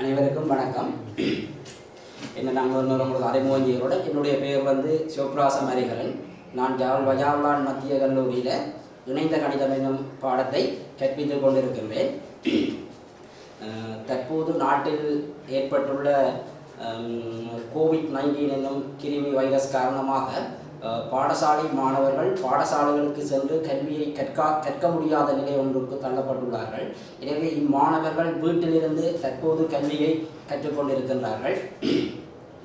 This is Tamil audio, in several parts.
அனைவருக்கும் வணக்கம். என்ன நாங்கள் உங்களுக்கு அறிமுகஞ்செய்கிறோட என்னுடைய பெயர் வந்து சிவபிராசம் ஹரிஹரன். நான் ஜவஹர்லால் மத்திய கல்லூரியில் இணைந்த கணிதம் என்னும் பாடத்தை கற்பித்துக் கொண்டிருக்கின்றேன். தற்போது நாட்டில் ஏற்பட்டுள்ள கோவிட்-19 என்னும் கிருமி வைரஸ் காரணமாக பாடசாலை மாணவர்கள் பாடசாலைகளுக்கு சென்று கல்வியை கற்க முடியாத நிலை ஒன்றுக்கு தள்ளப்பட்டுள்ளார்கள். எனவே இம்மாணவர்கள் வீட்டிலிருந்து தற்போது கல்வியை கற்றுக்கொண்டிருக்கின்றார்கள்.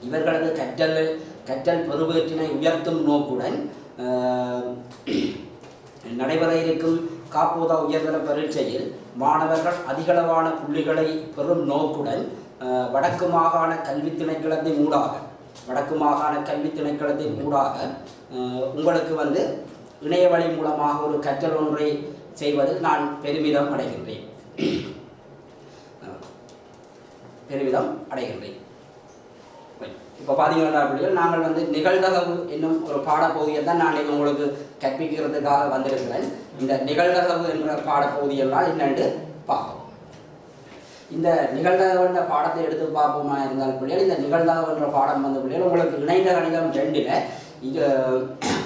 இவர்களது கற்றல் பெறுபேற்றினை உயர்த்தும் நோக்குடன் நடைபெற இருக்கும் காப்போதா உயர்தர பரீட்சையில் மாணவர்கள் அதிகளவான புள்ளிகளை பெறும் நோக்குடன் வடக்கு மாகாண கல்வி திணைக்களத்தின் ஊடாக உங்களுக்கு வந்து இணைய வழி மூலமாக ஒரு கற்றல் ஒன்றை செய்வதில் நான் பெருமிதம் அடைகின்றேன். இப்போ பார்த்தீங்கன்னா நாங்கள் வந்து நிகழ்தகவு என்னும் ஒரு பாடப்பகுதியை தான் நான் உங்களுக்கு கற்பிக்கிறதுக்காக வந்திருக்கிறேன். இந்த நிகழ்தகவு என்ற பாடப்பகுதியெல்லாம் என்னென்று பார்ப்போம். இந்த நிகழ்தகவு என்ற பாடத்தை எடுத்து பார்ப்போமா இருந்தால் பிள்ளைகள், இந்த நிகழ்தகவு என்ற பாடம் வந்த பிள்ளைகள் உங்களுக்கு இணைந்த கணிதம் 2ல் இது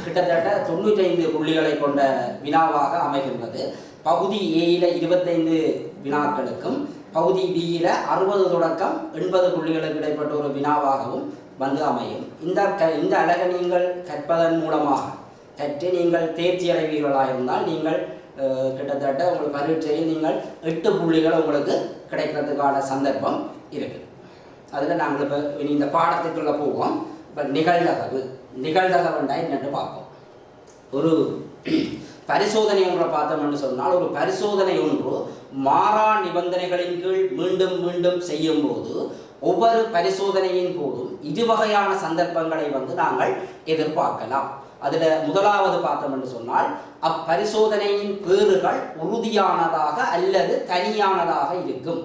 கிட்டத்தட்ட 95 புள்ளிகளை கொண்ட வினாவாக அமைகின்றது. பகுதி ஏயில் 25 வினாக்களுக்கும் பகுதி பியில் 60 தொடக்கம் 80 புள்ளிகளுக்கு இடைப்பட்ட ஒரு வினாவாகவும் வந்து அமையும். இந்த அழகை நீங்கள் கற்பதன் மூலமாக கற்று நீங்கள் தேர்ச்சி அடைவீர்களாக இருந்தால் நீங்கள் கிட்டத்தட்ட உங்கள் பரீட்சையில் நீங்கள் 8 புள்ளிகள் உங்களுக்கு கிடைக்கிறதுக்கான சந்தர்ப்பம் இருக்குது. அதில் நாங்கள் இப்போ இந்த பாடத்துக்குள்ளே போவோம். இப்போ நிகழ்தகவுண்டா என்னென்று பார்ப்போம். ஒரு பரிசோதனை ஒன்றை பார்த்தோம்னு சொன்னால், ஒரு பரிசோதனை ஒன்று மாறா நிபந்தனைகளின் கீழ் மீண்டும் மீண்டும் செய்யும் போது ஒவ்வொரு பரிசோதனையின் போதும் இதுவகையான சந்தர்ப்பங்களை வந்து நாங்கள் எதிர்பார்க்கலாம். அதில் முதலாவது பார்த்தோம்னு சொன்னால், அப்பரிசோதனையின் பேறுகள் உறுதியானதாக அல்லது தனியானதாக இருக்கும்.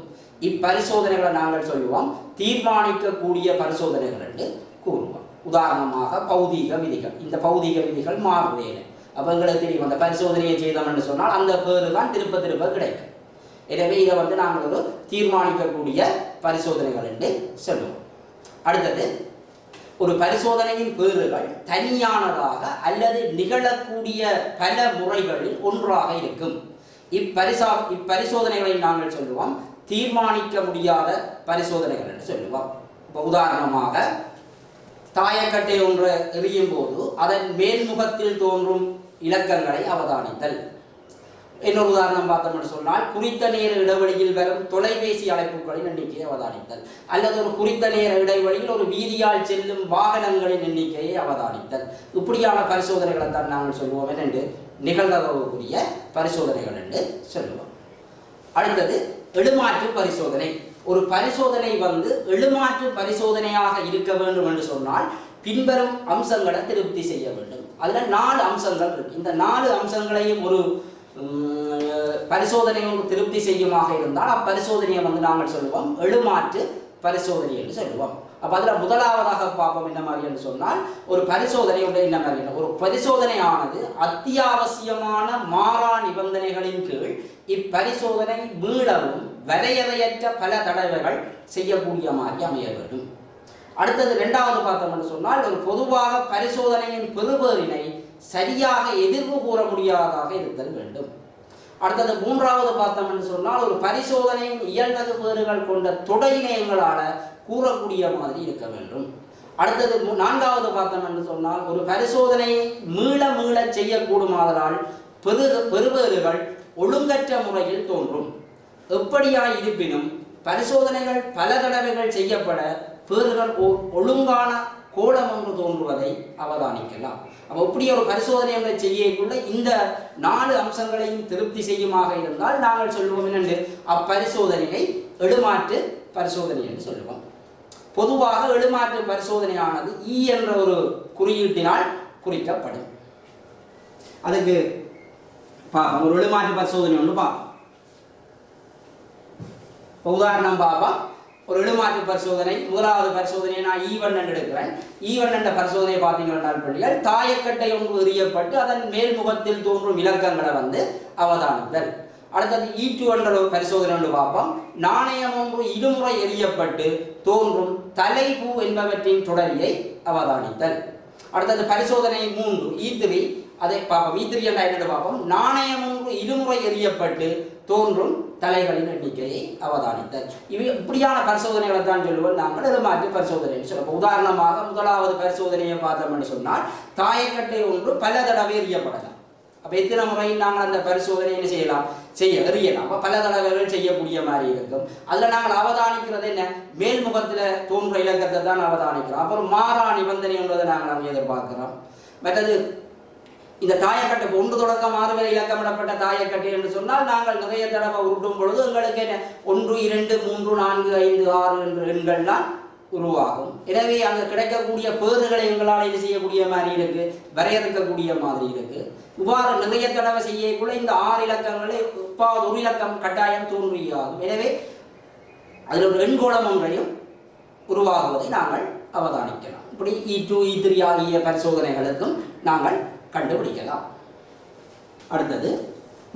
இப்பரிசோதனைகளை நாங்கள் சொல்லுவோம் தீர்மானிக்கக்கூடிய பரிசோதனைகள் என்று கூறுவோம். உதாரணமாக பௌதீக விதிகள். இந்த பௌதீக விதிகள் மாறுவேன் அப்போ எங்களுக்கு தெரியும், அந்த பரிசோதனையை செய்தோம்னு சொன்னால் அந்த பேறுதான் திருப்ப கிடைக்கும். எனவே இதை வந்து நாங்கள் ஒரு தீர்மானிக்கக்கூடிய பரிசோதனைகள் என்று சொல்லுவோம். அடுத்தது, ஒரு பரிசோதனையின் பேறுகள் தனியானதாக அல்லது நிகழக்கூடிய பல முறைகளில் ஒன்றாக இருக்கும். இப்பரிசோதனைகளை நாங்கள் சொல்லுவோம் தீர்மானிக்க முடியாத பரிசோதனைகள் என்று சொல்லுவோம். இப்போ உதாரணமாக தாயக்கட்டை ஒன்று எறியும் போது அதன் மேல்முகத்தில் தோன்றும் இலக்கங்களை அவதானித்தல். இன்னொரு உதாரணம் பார்த்தோம்னு சொன்னால், குறித்த நேர இடைவெளியில் வரும் தொலைபேசி அழைப்புகளின் எண்ணிக்கையை அவதானித்தல், அல்லது ஒரு குறித்த நேர இடைவெளியில் ஒரு வீதியால் செல்லும் வாகனங்களின் எண்ணிக்கையை அவதானித்தல். இப்படியான பரிசோதனைகளை தான் நாங்கள் சொல்லுவோம் என்று நிகழ்தகவுக்குரிய பரிசோதனைகள் என்று சொல்லுவோம். அடுத்தது, எழுமாற்று பரிசோதனை. ஒரு பரிசோதனை வந்து எழுமாற்று பரிசோதனையாக இருக்க வேண்டும் என்று சொன்னால் பின்வரும் அம்சங்களை திருப்தி செய்ய வேண்டும். அதில் 4 அம்சங்கள் இருக்கு. இந்த 4 அம்சங்களையும் ஒரு பரிசோதனையை திருப்தி செய்யுமாக இருந்தால் அப்பரிசோதனையை வந்து நாங்கள் சொல்லுவோம் எழுமாற்று பரிசோதனை என்று சொல்லுவோம். அப்போ அதில் முதலாவதாக பார்ப்போம் என்ன மாதிரி என்று சொன்னால், ஒரு பரிசோதனையுடைய என்ன மாதிரி, ஒரு பரிசோதனையானது அத்தியாவசியமான மாறா நிபந்தனைகளின் கீழ் இப்பரிசோதனை மீளவும் வரையறையற்ற பல தடவைகள் செய்யக்கூடிய மாதிரி அமைய வேண்டும். அடுத்தது, 2வது பார்த்தோம் என்று சொன்னால், ஒரு பொதுவாக பரிசோதனையின் பெறுபேறினை சரியாக எதிர்வு கூற முடியாததாக இருத்தல் வேண்டும். அடுத்தது, 3வது பார்த்தோம் என்று சொன்னால், ஒரு பரிசோதனையின் இயல்நகு பேறுகள் கொண்ட தொடையினயங்களால் கூறக்கூடிய மாதிரி இருக்க வேண்டும். அடுத்தது, 4வது பார்த்தோம் என்று சொன்னால், ஒரு பரிசோதனையை மீள செய்யக்கூடுமாதலால் பெறுபேறுகள் ஒழுங்கற்ற முறையில் தோன்றும். எப்படியாய் இருப்பினும் பரிசோதனைகள் பல தடவைகள் செய்யப்பட பேறுகள் ஒழுங்கான கோலம் ஒன்று தோன்றுவதை அவதானிக்கலாம். அப்போ இப்படி ஒரு பரிசோதனை செய்யக்குள்ள இந்த 4 அம்சங்களையும் திருப்தி செய்யுமாக இருந்தால் நாங்கள் சொல்லுவோம் என்று அப்பரிசோதனையை எழுமாற்று பரிசோதனை என்று சொல்லுவோம். பொதுவாக எழுமாற்று பரிசோதனையானது இ என்ற ஒரு குறியீட்டினால் குறிக்கப்படும். அதுக்கு ஒரு எழுமாற்று பரிசோதனை ஒன்று பார்ப்போம். உதாரணம் பார்ப்போம். ஒரு எழுமாற்று பரிசோதனை, முதலாவது பரிசோதனையை நான் ஈவன் என்று எடுக்கிறேன். ஈவன் என்ற பரிசோதனை பார்த்தீங்கன்னா பிள்ளைகள், தாயக்கட்டை ஒன்று எறியப்பட்டு அதன் மேல்முகத்தில் தோன்றும் இலக்கங்களை வந்து அவதானித்தல். அடுத்தது E2 என்ற ஒரு பரிசோதனை பார்ப்போம். நாணயம் ஒன்று இருமுறை எறியப்பட்டு தோன்றும் தலைப்பூ என்பவற்றின் தொடரியை அவதானித்தல். அடுத்தது பரிசோதனை 3 E3, அதை பார்ப்போம். E3 என்ன பார்ப்போம். நாணயம் ஒன்று இருமுறை எறியப்பட்டு தோன்றும் தலைகளின் எண்ணிக்கையை அவதானித்தல். இவை இப்படியான பரிசோதனைகளை தான் சொல்லுவோம் நாங்கள் இடமாற்று பரிசோதனை சொல்லுவோம். உதாரணமாக முதலாவது பரிசோதனையை பார்த்தோம்னு சொன்னால் தாயக்கட்டை ஒன்று பல தடவை எறியப்படலாம். அப்போ எத்தனை முறை நாங்கள் அந்த பரிசோதனையை எறியலாம். அப்போ பல தடவைகள் செய்யக்கூடிய மாதிரி இருக்கும். அதில் நாங்கள் அவதானிக்கிறது என்ன, மேல்முகத்தில் தோன்ற இலக்கத்தை தான் அவதானிக்கிறோம். அப்புறம் மாறா நிபந்தனை என்பதை நாங்கள் எதிர்பார்க்கிறோம். மற்றது இந்த தாயக்கட்டை ஒன்று தொடக்கம் 6 வரை இலக்கமிடப்பட்ட தாயக்கட்டை என்று சொன்னால் நாங்கள் நிறைய தடவை உருட்டும் பொழுது எங்களுக்கு என்ன 1 2 3 4 5 6 என்ற எண்கள்லாம் உருவாகும். எனவே அங்கே கிடைக்கக்கூடிய பேறுகளை எங்களால் இது செய்யக்கூடிய மாதிரி இருக்கு, வரையறுக்கக்கூடிய மாதிரி இருக்கு. இவ்வாறு நிறைய தடவை செய்யக்குள்ள இந்த 6 இலக்கங்களை ஒரு இலக்கம் கட்டாயம் தோன்றியாகும். எனவே அதில் ஒரு எண்கோளம் ஒன்றையும் உருவாகுவதை நாங்கள் அவதானிக்கலாம். இப்படி E2 E3 ஆகிய பரிசோதனைகளுக்கும் நாங்கள் கண்டுபிடிக்கலாம். அடுத்தது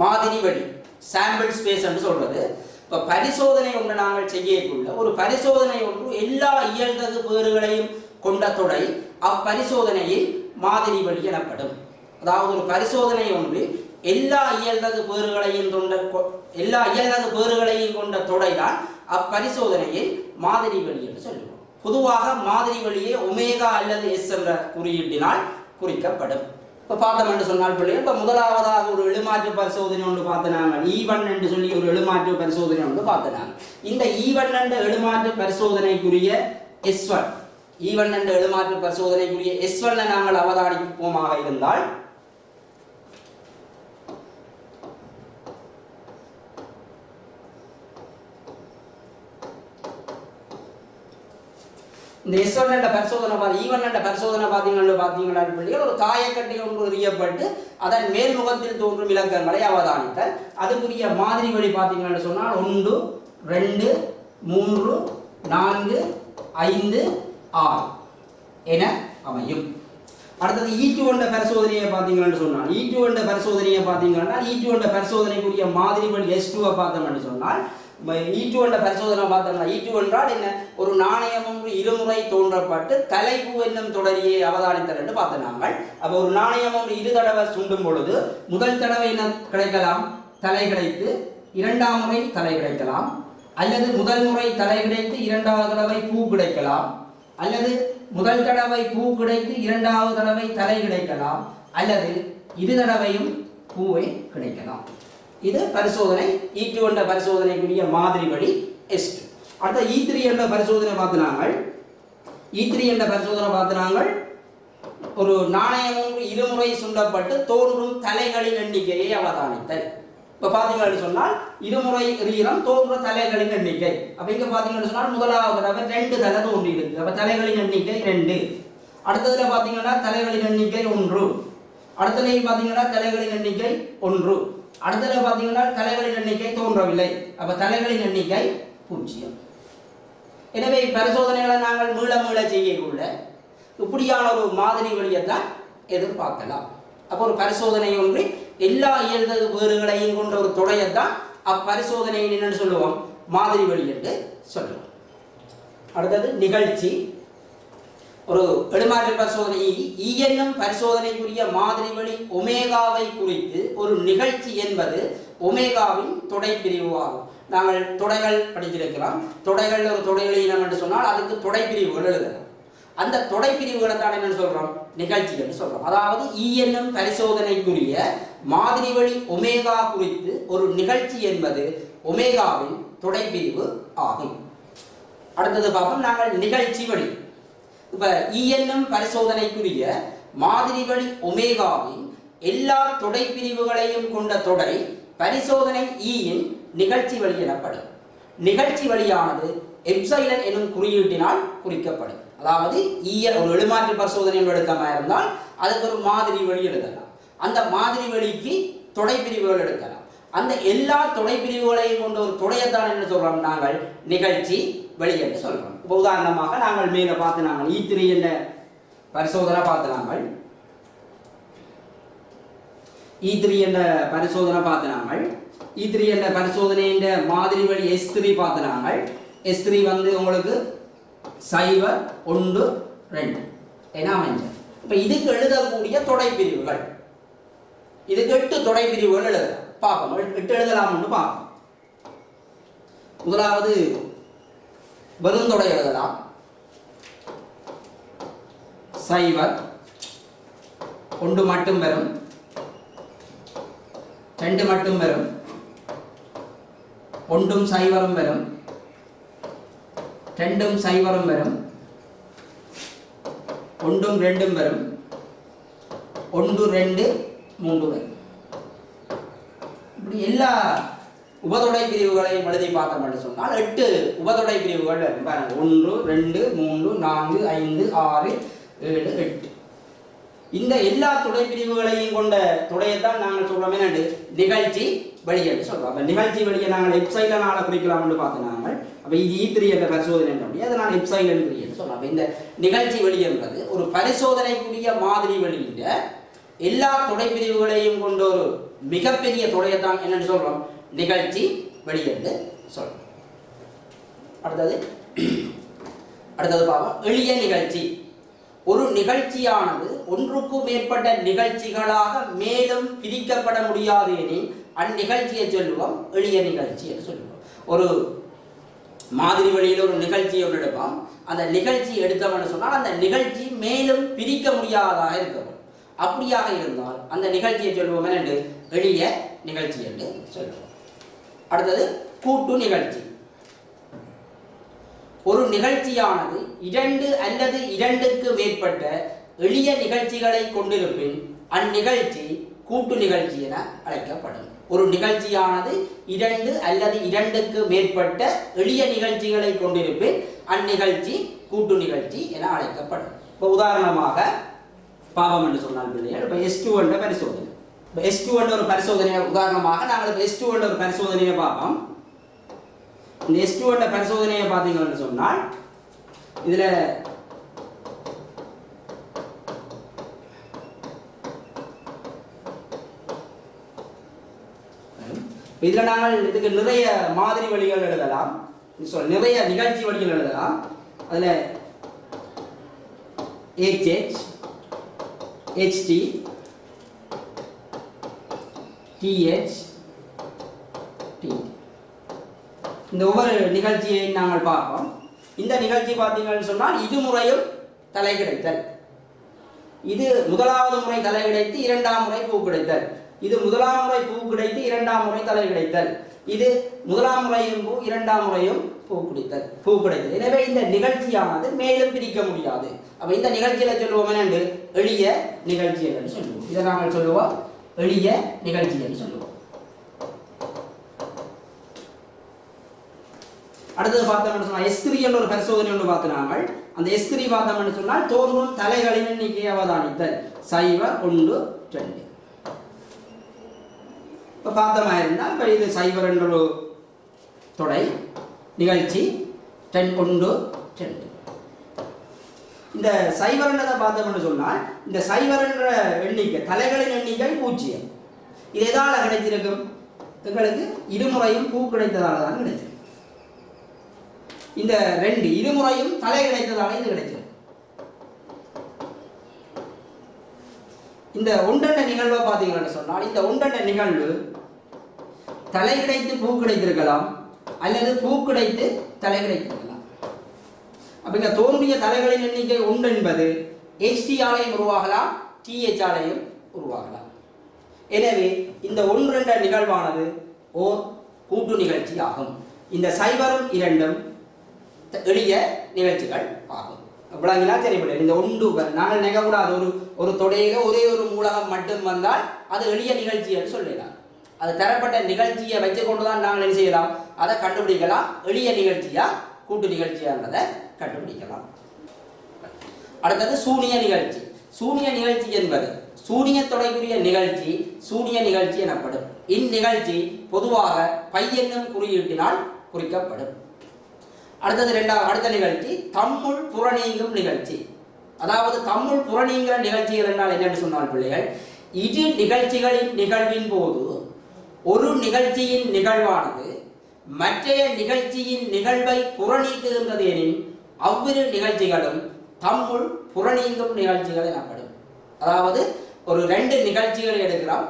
மாதிரி வழி, சாம்பிள் ஸ்பேஸ் என்று சொல்றது. இப்போ பரிசோதனை ஒன்று நாங்கள் செய்யக்குள்ள ஒரு பரிசோதனை ஒன்று எல்லா இயல்தகு பேறுகளையும் கொண்ட தொடை அப்பரிசோதனையில் மாதிரி வழி எனப்படும். அதாவது ஒரு பரிசோதனை ஒன்று எல்லா இயல்தகு பேறுகளையும் கொண்ட தொடைதான் அப்பரிசோதனையில் மாதிரி வழி என்று சொல்லுவோம். பொதுவாக மாதிரி வழியை ஒமேகா அல்லது எஸ் என்ற குறியீட்டினால் குறிக்கப்படும். இப்போ பார்த்தோம் என்று சொன்னால் பிள்ளைகள், இப்போ முதலாவதாக ஒரு எழுமாற்று பரிசோதனை ஒன்று பார்த்தனாங்க. E1 என்று சொல்லி ஒரு எழுமாற்று பரிசோதனை ஒன்று பார்த்தனாங்க. இந்த E1 என்ற எழுமாற்று பரிசோதனைக்குரிய S1, E1 என்ற எழுமாற்று பரிசோதனைக்குரிய S1 நாங்கள் அவதானிப்போமாக இருந்தால் இந்த S1 என்ற பரிசோதனை E1 என்ற பரிசோதனை பார்த்தீங்கன்னா ஒரு தாயக்கட்டை ஒன்று எறியப்பட்டு அதன் மேல்முகத்தில் தோன்றும் இலக்கங்களை அவதானித்தல். அதுக்குரிய மாதிரி வழி பார்த்தீங்கன்னு சொன்னால் 1 2 3 4 5 6 என அமையும். அடுத்தது E2 என்ற பரிசோதனையை பார்த்தீங்கன்னு சொன்னால் E2 என்ற பரிசோதனைக்குரிய மாதிரி வழி S2 பார்த்தோம்னு சொன்னால் E2 என்ற பரிசோதனை பார்த்தோம்னா E2 என்றால் என்ன, ஒரு நாணயம் ஒன்று இருமுறை தோன்றப்பட்டு தலைப்பு என்னும் தொடரியை அவதானித்தல் என்று பார்த்த நாங்கள். அப்போ ஒரு நாணயம் ஒன்று 2 தடவை சுண்டும் பொழுது முதல் தடவை என்ன கிடைக்கலாம், தலை கிடைத்து 2ஆம் முறை தலை கிடைக்கலாம், அல்லது முதல் முறை தலை கிடைத்து 2வது தடவை பூ கிடைக்கலாம், அல்லது முதல் தடவை பூ கிடைத்து 2வது தடவை தலை கிடைக்கலாம், அல்லது 2 தடவையும் பூவை கிடைக்கலாம். இது பரிசோதனை E2 என்ற பரிசோதனைக்குரிய மாதிரி வழி S2. அடுத்த E3 என்ற பரிசோதனை பார்த்தினாங்கள். ஒரு நாணயம் ஒன்று இருமுறை சுண்டப்பட்டு தோன்றும் தலைகளின் எண்ணிக்கையை அவதானித்தல். இப்போ பார்த்தீங்கன்னு சொன்னால் இருமுறை எறிகிறோம், தோன்ற தலைகளின் எண்ணிக்கை. அப்போ இங்கே பார்த்தீங்கன்னு சொன்னால் முதலாவது தடவை 2 தலை தோன்றி இருக்கு. அப்போ தலைகளின் எண்ணிக்கை 2. அடுத்ததுல பார்த்தீங்கன்னா தலைகளின் எண்ணிக்கை 1. அடுத்ததுலையும் பார்த்தீங்கன்னா தலைகளின் எண்ணிக்கை 1. அடுத்ததுல பார்த்தீங்கன்னா தலைகளின் எண்ணிக்கை தோன்றவில்லை. அப்போ தலைகளின் எண்ணிக்கை 0. எனவே பரிசோதனைகளை நாங்கள் மீள செய்யக்குள்ள இப்படியான ஒரு மாதிரி வழியைத்தான் எதிர்பார்க்கலாம். அப்போ ஒரு பரிசோதனை ஒன்று எல்லா இயல்தகு வேறுகளையும் கொண்ட ஒரு தொடையத்தான் அப்பரிசோதனை என்னன்னு சொல்லுவோம், மாதிரி வழி என்று சொல்லுவோம். அடுத்தது நிகழ்ச்சி. ஒரு எடுமாற்று பரிசோதனை என்னும் பரிசோதனைக்குரிய மாதிரி வழி ஒமேகாவை குறித்து ஒரு நிகழ்ச்சி என்பது ஒமேகாவின் தொடை பிரிவு ஆகும். நாங்கள் தொடைகள் படிச்சிருக்கிறோம். தொடைகள் ஒரு தொடைகளை இனம் என்று சொன்னால் அதுக்கு தொடை பிரிவுகள் எழுதலாம். அந்த தொடை பிரிவுகளை தான் என்னன்னு சொல்றோம், நிகழ்ச்சிகள் சொல்றோம். அதாவது என்னும் பரிசோதனைக்குரிய மாதிரி வழி ஒமேகா குறித்து ஒரு நிகழ்ச்சி என்பது ஒமேகாவின் தொடை பிரிவு ஆகும். அடுத்தது பார்ப்போம் நாங்கள் நிகழ்ச்சி வழி. இப்ப என்னும் பரிசோதனைக்குரிய மாதிரி வழி ஒமேகாவின் எல்லா தொடை பிரிவுகளையும் கொண்ட தொடை பரிசோதனை யின் நிகழ்ச்சி வழி எனப்படும். நிகழ்ச்சி வழியானது எப்சைலன் எனும் குறியீட்டினால் குறிக்கப்படும். அதாவது ஒரு எழுமாற்று பரிசோதனை எடுக்கமாக இருந்தால் அதுக்கு ஒரு மாதிரி வழி எழுதலாம். அந்த மாதிரி வழிக்கு தொடை பிரிவுகள் எடுக்கலாம். அந்த எல்லா தொடை பிரிவுகளையும் கொண்ட ஒரு தொடையத்தான் என்ன சொல்றோம், நாங்கள் நிகழ்ச்சி வழி என்று சொல்றோம். இப்போ உதாரணமாக நாங்கள் மேலே பார்த்து நாங்கள் E3 என்ற பரிசோதனை பார்த்து நாங்கள் E3 என்ற பரிசோதனை பார்த்து நாங்கள் E3 என்ற பரிசோதனையின் மாதிரி வழி S3 பார்த்தாங்க. S3 வந்து உங்களுக்கு 0 1 2 என அமைஞ்சது. இப்போ இதுக்கு எழுதக்கூடிய தொடை பிரிவுகள், இதுக்கு 8 தொடை பிரிவுகள் எழுதலாம். பார்ப்போம் 8 எழுதலாம்னு பார்ப்போம். முதலாவது வெறும் தொடை எழுதலாம். 0 1 மட்டும் வரும், 2 மட்டும் வரும், 1 0 வரும், 2 0 வரும், 1 2 வரும், 1 2 3 வரும். இப்படி எல்லா உபதொடை பிரிவுகளையும் எழுதி பார்த்தோம் என்று சொன்னால் 8 உபதொடை பிரிவுகள் வரும். 1 2 3 4 5 6 7 8. இந்த எல்லா தொடை பிரிவுகளையும் கொண்ட தொடையைத்தான் நாங்கள் சொல்றோம் என்னண்டு நிகழ்ச்சி வழி என்று சொல்றோம். அப்ப நிகழ்ச்சி வழியை நாங்கள் எப்சைலனால குறிக்கலாம் என்று பார்த்தோம். அப்ப இது E3 என்ற பரிசோதனை என்றபடி அதை நான் எப்சைலன் என்று சொல்றோம். அப்ப இந்த நிகழ்ச்சி வழி என்பது ஒரு பரிசோதனைக்குரிய மாதிரி வழியின் எல்லா தொடை பிரிவுகளையும் கொண்ட ஒரு மிகப்பெரிய தொடையைத்தான் என்னன்னு சொல்றோம் நிகழ்ச்சி வழி என்று சொல்றோம். அடுத்தது பார்ப்போம் எளிய நிகழ்ச்சி. ஒரு நிகழ்ச்சியானது ஒன்றுக்கும் மேற்பட்ட நிகழ்ச்சிகளாக மேலும் பிரிக்கப்பட முடியாது எனில் அந்நிகழ்ச்சியை சொல்லுவோம் எளிய நிகழ்ச்சி என்று சொல்லுவோம். ஒரு மாதிரி வழியில் ஒரு நிகழ்ச்சியை எடுப்போம். அந்த நிகழ்ச்சி எடுத்தோம்னு சொன்னால் அந்த நிகழ்ச்சி மேலும் பிரிக்க முடியாததாக இருக்கணும். அப்படியாக இருந்தால் அந்த நிகழ்ச்சியை சொல்லுவோம் என்று எளிய நிகழ்ச்சி என்று சொல்லுவோம். அடுத்தது கூட்டு நிகழ்ச்சி. ஒரு நிகழ்ச்சியானது 2 அல்லது 2க்கு மேற்பட்ட எளிய நிகழ்ச்சிகளை கொண்டிருப்பின் அந்நிகழ்ச்சி கூட்டு நிகழ்ச்சி என அழைக்கப்படும். ஒரு நிகழ்ச்சியானது 2 அல்லது 2க்கு மேற்பட்ட எளிய நிகழ்ச்சிகளை கொண்டிருப்பின் அந்நிகழ்ச்சி கூட்டு நிகழ்ச்சி என அழைக்கப்படும். இப்போ உதாரணமாக பாவம் என்று சொன்னால் பிள்ளைகள் இப்போ S2 என்ற பரிசோதனை. இப்போ S2 என்ற ஒரு பரிசோதனையை உதாரணமாக நாங்கள் இப்போ S2 என்ற ஒரு பரிசோதனையை பார்ப்போம். இந்த S2 என்ற பரிசோதனையை பார்த்தீங்கன்னு சொன்னால் இதுல நாங்கள் இதுக்கு நிறைய மாதிரி வழிகள் எழுதலாம், நிறைய நிகழ்ச்சி வழிகள் எழுதலாம். அதுல HH HT TH T இந்த ஒவ்வொரு நிகழ்ச்சியை நாங்கள் பார்ப்போம். இந்த நிகழ்ச்சி பார்த்தீங்கன்னு சொன்னால் இருமுறையும் தலை கிடைத்தல். இது முதலாவது முறை தலை கிடைத்து 2ஆம் முறை பூ கிடைத்தல். இது முதலாம் முறை பூ கிடைத்து 2ஆம் முறை தலை கிடைத்தல். இது முதலாம் முறையும் பூ 2ஆம் முறையும் பூ கிடைத்தல். எனவே இந்த நிகழ்ச்சியானது மேலும் பிரிக்க முடியாது. அப்ப இந்த நிகழ்ச்சியில சொல்லுவோம் என்று எளிய நிகழ்ச்சி என்று சொல்லுவோம். இதை நாங்கள் சொல்லுவோம் எளிய நிகழ்ச்சி என்று சொல்லுவோம். அடுத்தது பார்த்தோம்னு சொன்னால் S3 என்ற ஒரு பரிசோதனை ஒன்று பார்த்தினாங்க. அந்த S3 பார்த்தோம்னு சொன்னால் தோன்றும் தலைகளின் எண்ணிக்கையை அவதானித்தல் 0 1 2. இப்போ பார்த்தோமா இருந்தால் இப்போ இது 0 என்ற ஒரு தொடை நிகழ்ச்சி 1 2. இந்த 0 என்றதை பார்த்தோம்னு சொன்னால் இந்த 0 என்ற எண்ணிக்கை தலைகளின் எண்ணிக்கை 0. இது எதால் கிடைச்சிருக்கும்? எங்களுக்கு இருமுறையும் பூ கிடைத்ததால தான் கிடைச்சிருக்கு. இந்த 2 இருமுறையும் தலை கிடைத்ததால இது கிடைச்சது. இந்த ஒன்றெண்ண நிகழ்வை பார்த்தீங்கன்னு சொன்னால் இந்த ஒன்றெண்ண நிகழ்வு தலை கிடைத்து பூ கிடைத்திருக்கலாம் அல்லது பூ கிடைத்து தலை கிடைத்திருக்கலாம். அப்ப இங்க தோன்றிய தலைகளின் எண்ணிக்கை 1 என்பது HT ஆலையும் உருவாகலாம், TH ஆலையும் உருவாகலாம். எனவே இந்த 1 என்ற நிகழ்வானது ஓர் கூட்டு நிகழ்ச்சி ஆகும். இந்த 0 2 எளிய நிகழ்ச்சிகள் ஆகும். விளங்கினா சரிபட இந்த ஒன்று நாங்கள் நினைக்கக்கூடாது ஒரு தொடையில ஒரே ஒரு மூலகம் மட்டும் வந்தால் அது எளிய நிகழ்ச்சி என்று சொல்லலாம். அது தரப்பட்ட நிகழ்ச்சியை வச்சு கொண்டுதான் நாங்கள் என்ன செய்யலாம், அதை கண்டுபிடிக்கலாம். எளிய நிகழ்ச்சியா கூட்டு நிகழ்ச்சியான்றதை கண்டுபிடிக்கலாம். அடுத்தது சூனிய நிகழ்ச்சி. சூனிய நிகழ்ச்சி என்பது சூனிய தொடர்புடைய நிகழ்ச்சி சூனிய நிகழ்ச்சி எனப்படும். இந்நிகழ்ச்சி பொதுவாக பை என்னும் குறியீட்டினால் குறிக்கப்படும். அடுத்த நிகழ்ச்சி தம்முள் புறநீங்கும் நிகழ்ச்சி. அதாவது தம்முள் புறநீங்கிற நிகழ்ச்சிகள் என்றால் என்னென்று சொன்னால் பிள்ளைகள், இரு நிகழ்ச்சிகளின் நிகழ்வின் போது ஒரு நிகழ்ச்சியின் நிகழ்வானது மற்றைய நிகழ்ச்சியின் நிகழ்வை புறநீக்குகின்றது எனின் அவ்விரு நிகழ்ச்சிகளும் தம்முள் புறநீங்கும் நிகழ்ச்சிகள் எனப்படும். அதாவது ஒரு ரெண்டு நிகழ்ச்சிகள் எடுக்கிறோம்.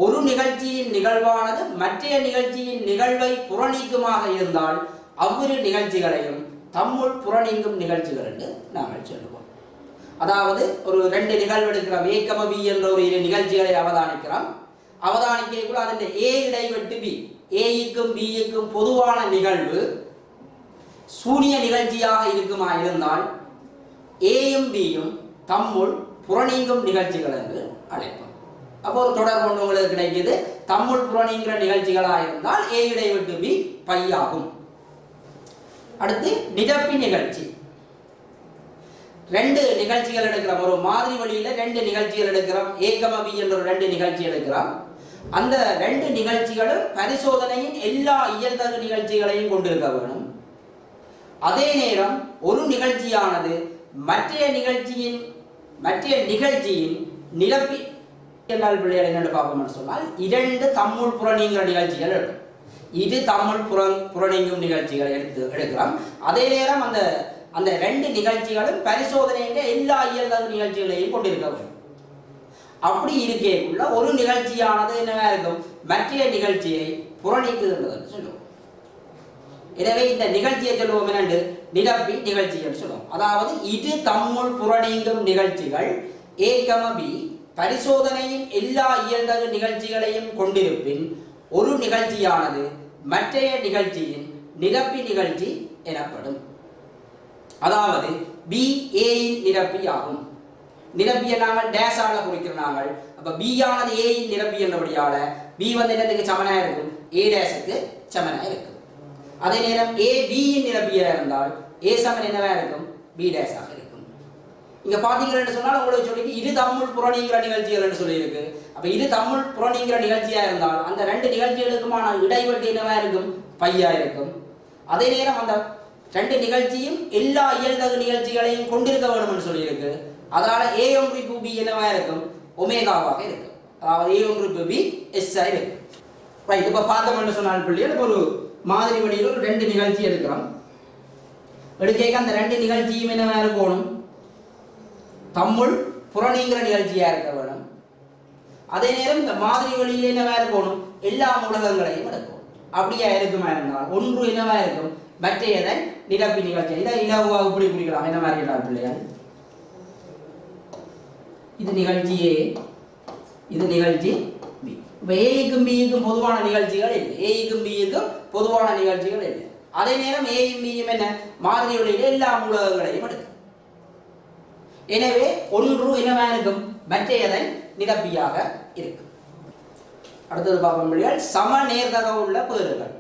ஒரு நிகழ்ச்சியின் நிகழ்வானது மற்றைய நிகழ்ச்சியின் நிகழ்வை புறநீக்குமாக இருந்தால் அவ்விரு நிகழ்ச்சிகளையும் தம்முள் புறநீங்கும் நிகழ்ச்சிகள் என்று நாங்கள் சொல்லுவோம். அதாவது ஒரு ரெண்டு நிகழ்வு எடுக்கிறோம். A, B என்ற ஒரு இரு நிகழ்ச்சிகளை அவதானிக்கிறோம். அவதானிக்கக்குள்ள அதன் A இடைவெட்டு B, ஏக்கும் பிக்கும் பொதுவான நிகழ்வு சூனிய நிகழ்ச்சியாக இருக்குமா இருந்தால் ஏயும் பியும் தம்முள் புறநீங்கும் நிகழ்ச்சிகள் என்று அழைப்போம். அப்போ ஒரு தொடர் கொண்டு உங்களுக்கு கிடைக்குது. தம்முள் புறநீங்கிற நிகழ்ச்சிகளாக இருந்தால் ஏ இடைவெட்டு பி பையாகும். அடுத்து நிரப்பி நிகழ்ச்சி. ரெண்டு நிகழ்ச்சிகள் எடுக்கிறோம். ஒரு மாதிரி வழியில ரெண்டு நிகழ்ச்சிகள் எடுக்கிறோம். A, B என்ற ரெண்டு நிகழ்ச்சி எடுக்கிறோம். அந்த ரெண்டு நிகழ்ச்சிகளும் பரிசோதனையின் எல்லா இயல்தகு நிகழ்ச்சிகளையும் கொண்டிருக்க வேணும். அதே நேரம் ஒரு நிகழ்ச்சியானது மற்றைய நிகழ்ச்சியின் நிரப்பி என்றால் பிள்ளைகள் என்னென்று பார்ப்போம்னு சொன்னால் இரண்டு தம்முள் புறநீங்கிற நிகழ்ச்சிகள் எடுக்கும். இது தம்முள் புறநீங்கும் நிகழ்ச்சிகளை எடுக்கிறோம். அதே நேரம் அந்த ரெண்டு நிகழ்ச்சிகளும் பரிசோதனையில எல்லா இயல்தகு நிகழ்ச்சிகளையும் கொண்டிருக்க வேண்டும். அப்படி இருக்கேக்குள்ள ஒரு நிகழ்ச்சியானது என்னவா இருக்கும், மற்றைய நிகழ்ச்சியை புறநீக்குகின்றது சொல்லுவோம். எனவே இந்த நிகழ்ச்சியை சொல்லுவோம் என்னென்று நிரப்பி நிகழ்ச்சி என்று சொல்லுவோம். அதாவது இது தம்முள் புறநீங்கும் நிகழ்ச்சிகள் A, B பரிசோதனையின் எல்லா இயல்தகு நிகழ்ச்சிகளையும் கொண்டிருப்பின் ஒரு நிகழ்ச்சியானது மற்றைய நிகழ்ச்சியின் நிரப்பி நிகழ்ச்சி எனப்படும். அதாவது B A-யின் நிரப்பி ஆகும். நிரப்பியை நாங்கள் டேஸால குறிக்கிறோம். நாங்கள் அப்ப B ஆனது A-யின் நிரப்பி என்றபடியால B வந்து என்னதுக்கு சமனாக இருக்கும், A' சமனாக இருக்கும். அதே நேரம் A B-யின் நிரப்பியாக இருந்தால் A சமன் என்னவா இருக்கும், B' ஆக இருக்கும். இங்க பாத்தீங்கன்னு சொன்னால் உங்களுக்கு சொல்லி இது தம்முள் புறநீங்கிற நிகழ்ச்சிகள் என்று சொல்லியிருக்கு. அப்ப இது தம்முள் புறநீங்கிற நிகழ்ச்சியா இருந்தால் அந்த ரெண்டு நிகழ்ச்சிகளுக்குமான இடைவெட்டு என்னவா இருக்கும், பையா இருக்கும். அதே நேரம் அந்த ரெண்டு நிகழ்ச்சியும் எல்லா இயல்தகு நிகழ்ச்சிகளையும் கொண்டிருக்க வேண்டும் என்று சொல்லியிருக்கு. அதனால A1 B என்னவா இருக்கும், ஒமேகாவாக இருக்கும். அதாவது A1 B S இருக்கும். ரைட். இப்ப பார்த்தோம் என்று சொன்னால் பிள்ளைகள் ஒரு மாதிரி வழியில் ஒரு ரெண்டு நிகழ்ச்சி எடுக்கிறோம். எடுக்க அந்த ரெண்டு நிகழ்ச்சியும் என்னவா இருக்கணும், தம்முள் புறநீங்கிற நிகழ்ச்சியா இருக்க வேணும். அதே நேரம் இந்த மாதிரி வழியில் என்னவா இருக்கணும், எல்லா மூலகங்களையும் எடுக்கும். அப்படியா இருக்குமா இருந்தால் ஒன்று என்னவா இருக்கும், மற்றையதன் நிரப்பி நிகழ்ச்சி. இதை இலவாக இப்படி குறிக்கலாம். என்ன மாதிரி என்றால் பிள்ளைகள், இது நிகழ்ச்சி A, இது நிகழ்ச்சி B. இப்போ ஏக்கும் பிக்கும் பொதுவான நிகழ்ச்சிகள் இல்லை. ஏக்கும் பிக்கும் பொதுவான நிகழ்ச்சிகள் இல்லை. அதே நேரம் ஏயும் பியும் என்ன மாதிரி வழியில் எல்லா மூலகங்களையும் எடுக்கும். எனவே ஒன்று என்னவா இருக்கும், மற்றையதன் நிரப்பியாக இருக்கும். அடுத்தது பார்க்கும் பிள்ளைகள் சம நேர்தக உள்ள பேறுகள்.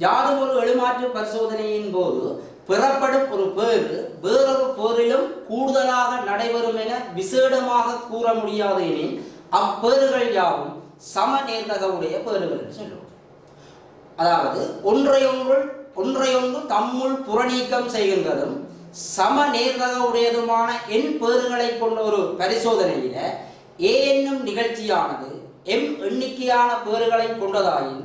யாரும் ஒரு எழுமாற்று பரிசோதனையின் போது பெறப்படும் ஒரு பேறு வேறொரு பேரிலும் கூடுதலாக நடைபெறும் என விசேடமாக கூற முடியாது எனில் அப்பேறுகள் யாவும் சம நேர்தக உடைய பேறுகள் சொல்லுவோம். அதாவது ஒன்றையொன்று தம்முள் புறநீக்கம் செய்கின்றதும் சம நேர்தக உடையதுமான எண் பேறுகளை கொண்ட ஒரு பரிசோதனையில A என்னும் நிகழ்ச்சியானது M எண்ணிக்கையான பேறுகளை கொண்டதாயின்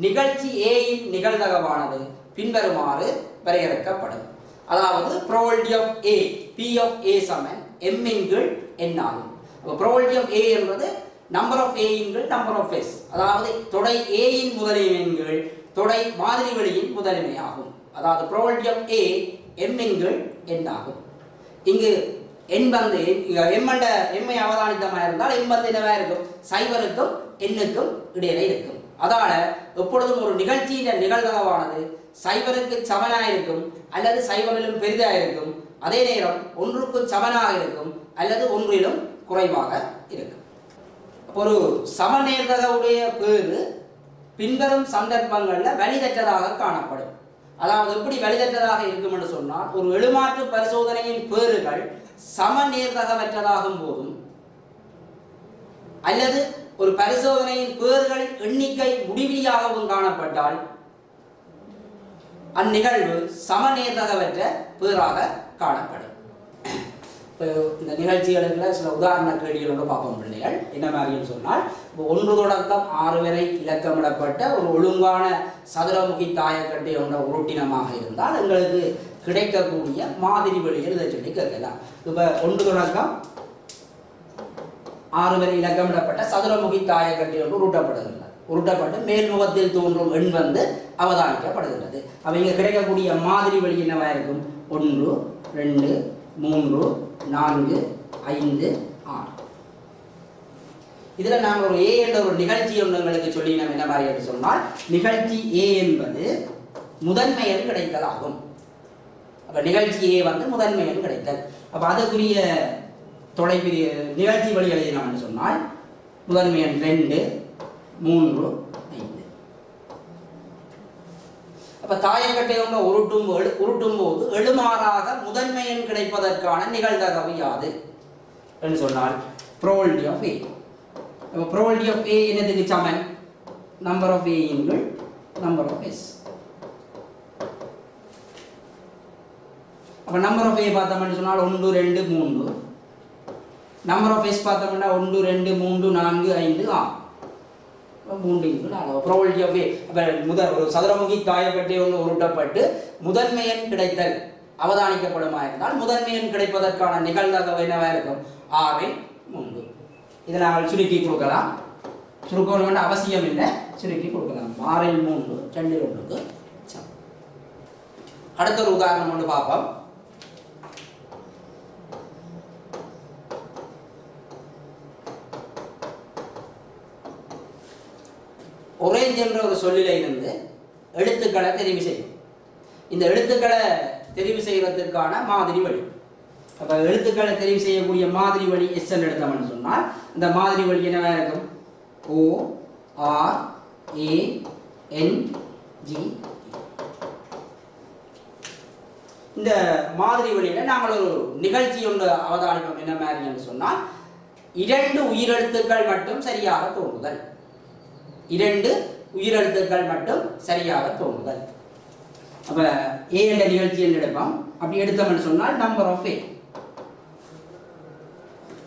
நிகழ்ச்சி A-யின் நிகழ்தகவானது பின்வருமாறு வரையறுக்கப்படும். அதாவது probability of A, P of A Saman M இன்கீழ் N ஆகும். அப்போ probability of A என்பது number of A இன்கீழ் number of S. அதாவது தொடை A-யின் முதலிமையின் கீழ் தொடை மாதிரி வெளியின் முதலிமை ஆகும். அதாவது probability of A M இன்கீழ் N ஆகும். இங்கு N வந்து M-ஐ அவதானித்தமாக இருந்தால் M வந்து என்னவா இருக்கும், சைபருக்கும் N-க்கும் இடையில இருக்கும். அதால எப்பொழுதும் ஒரு நிகழ்ச்சியின் நிகழ்தகவானது சைபருக்கு சமனாக இருக்கும் அல்லது சைபரிலும் பெரிதாக இருக்கும். அதே நேரம் ஒன்றுக்கும் சமனாக இருக்கும் அல்லது ஒன்றிலும் குறைவாக இருக்கும். ஒரு சமநேர்தக உடைய பேறு பின்வரும் சந்தர்ப்பங்களில் வலிதற்றதாக காணப்படும். அதாவது எப்படி வலிதற்றதாக இருக்கும் என்று சொன்னால், ஒரு எழுமாற்று பரிசோதனையின் பேறுகள் சமநேர்தகவற்றதாகும் போதும் அல்லது ஒரு பரிசோதனையின் பேறுகளின் எண்ணிக்கை முடிவிலியாகவும் காணப்பட்டால் அந்நிகழ்வு சமநேர்தகவற்ற பேறாக காணப்படும். இப்போ இந்த நிகழ்ச்சிகளுக்குள்ள சில உதாரண கேள்விகளோடு பார்ப்போம் பிள்ளைகள். என்ன மாதிரின்னு சொன்னால், 1 தொடக்கம் 6 வரை இலக்கமிடப்பட்ட ஒரு ஒழுங்கான சதுரமுகி தாயக்கட்டை கொண்ட உருட்டினமாக இருந்தால் எங்களுக்கு கிடைக்கக்கூடிய மாதிரி வழிகள் இதை சொல்லி கேட்கலாம். இப்போ 1 தொடக்கம் 6 வரை இலக்கமிடப்பட்ட சதுரமுகி தாயக்கட்டை ஒன்று உருட்டப்பட்டு மேல்முகத்தில் தோன்றும் எண் வந்து அவதானிக்கப்படுகின்றது. அப்போ இங்கே கிடைக்கக்கூடிய மாதிரி வழி என்னவா இருக்கும்? 1 2 3 4 5 6. இதில் நாங்கள் ஒரு ஏ என்ற ஒரு நிகழ்ச்சி ஒன்று எங்களுக்கு சொல்லி நம்ம என்ன மாதிரி என்று சொன்னால், நிகழ்ச்சி ஏ என்பது முதன்மை எண் கிடைத்தல் ஆகும். அப்போ நிகழ்ச்சி ஏ வந்து முதன்மை எண் கிடைத்தல். அப்போ அதுக்குரிய தொலைபெரிய நிகழ்ச்சி வழி எழுதினோம்னு சொன்னால் முதன்மை எண் 2 3 5. அப்போ தாயக்கட்டை ஒன்று உருட்டும் போது எழுமாறாக முதன்மை எண் கிடைப்பதற்கான நிகழ்தகவு யாது என்று சொன்னால் probability of A. probability of A என்னதுக்கு சமன்? number of A இன்கள் number of S. அப்போ number of A பார்த்தோம்னு சொன்னால் 1 2 3. number of S பார்த்தோம்னா 1 2 3 4 5 6. 3 இன்கள் 4. probability of A. அப்போ ஒரு சதுரமுகி தாயக்கட்டை ஒன்று உருட்டப்பட்டு முதன்மை எண் கிடைத்தல் அவதானிக்கப்படுமா இருந்தால் முதன்மை எண் கிடைப்பதற்கான நிகழ்தகவு என்னவா இருக்கும்? 6/3. இதை நாங்கள் சுருக்கி கொடுக்கலாம். சுருக்கணும் அவசியம் இல்லை, சுருக்கி கொடுக்கலாம். 6/3 2 சமம். அடுத்த ஒரு உதாரணம் ஒன்று பார்ப்போம். ஒரேஞ்ச் என்ற ஒரு சொல்லில இருந்து எழுத்துக்களை தெரிவு செய்யும். இந்த எழுத்துக்களை தெரிவு செய்வதற்கான மாதிரி வழி. அப்போ எழுத்துக்களை தெரிவு செய்யக்கூடிய மாதிரி வழி எஸ்எல் எடுத்தோம்னு சொன்னால் இந்த மாதிரி வழி என்னவா இருக்கும்? O R A N G. இந்த மாதிரி வழியில் நாங்கள் ஒரு நிகழ்ச்சி ஒன்று அவதானிப்போம். என்ன மாதிரி என்று சொன்னால் 2 உயிரெழுத்துக்கள் மட்டும் சரியாக தோன்றுதல். 2 உயிரெழுத்துக்கள் மட்டும் சரியாக தோன்றுதல். அப்போ ஏ என்ற நிகழ்ச்சி என்று எடுப்போம். அப்படி எடுத்தோம்னு சொன்னால் நம்பர் ஆஃப் ஏ.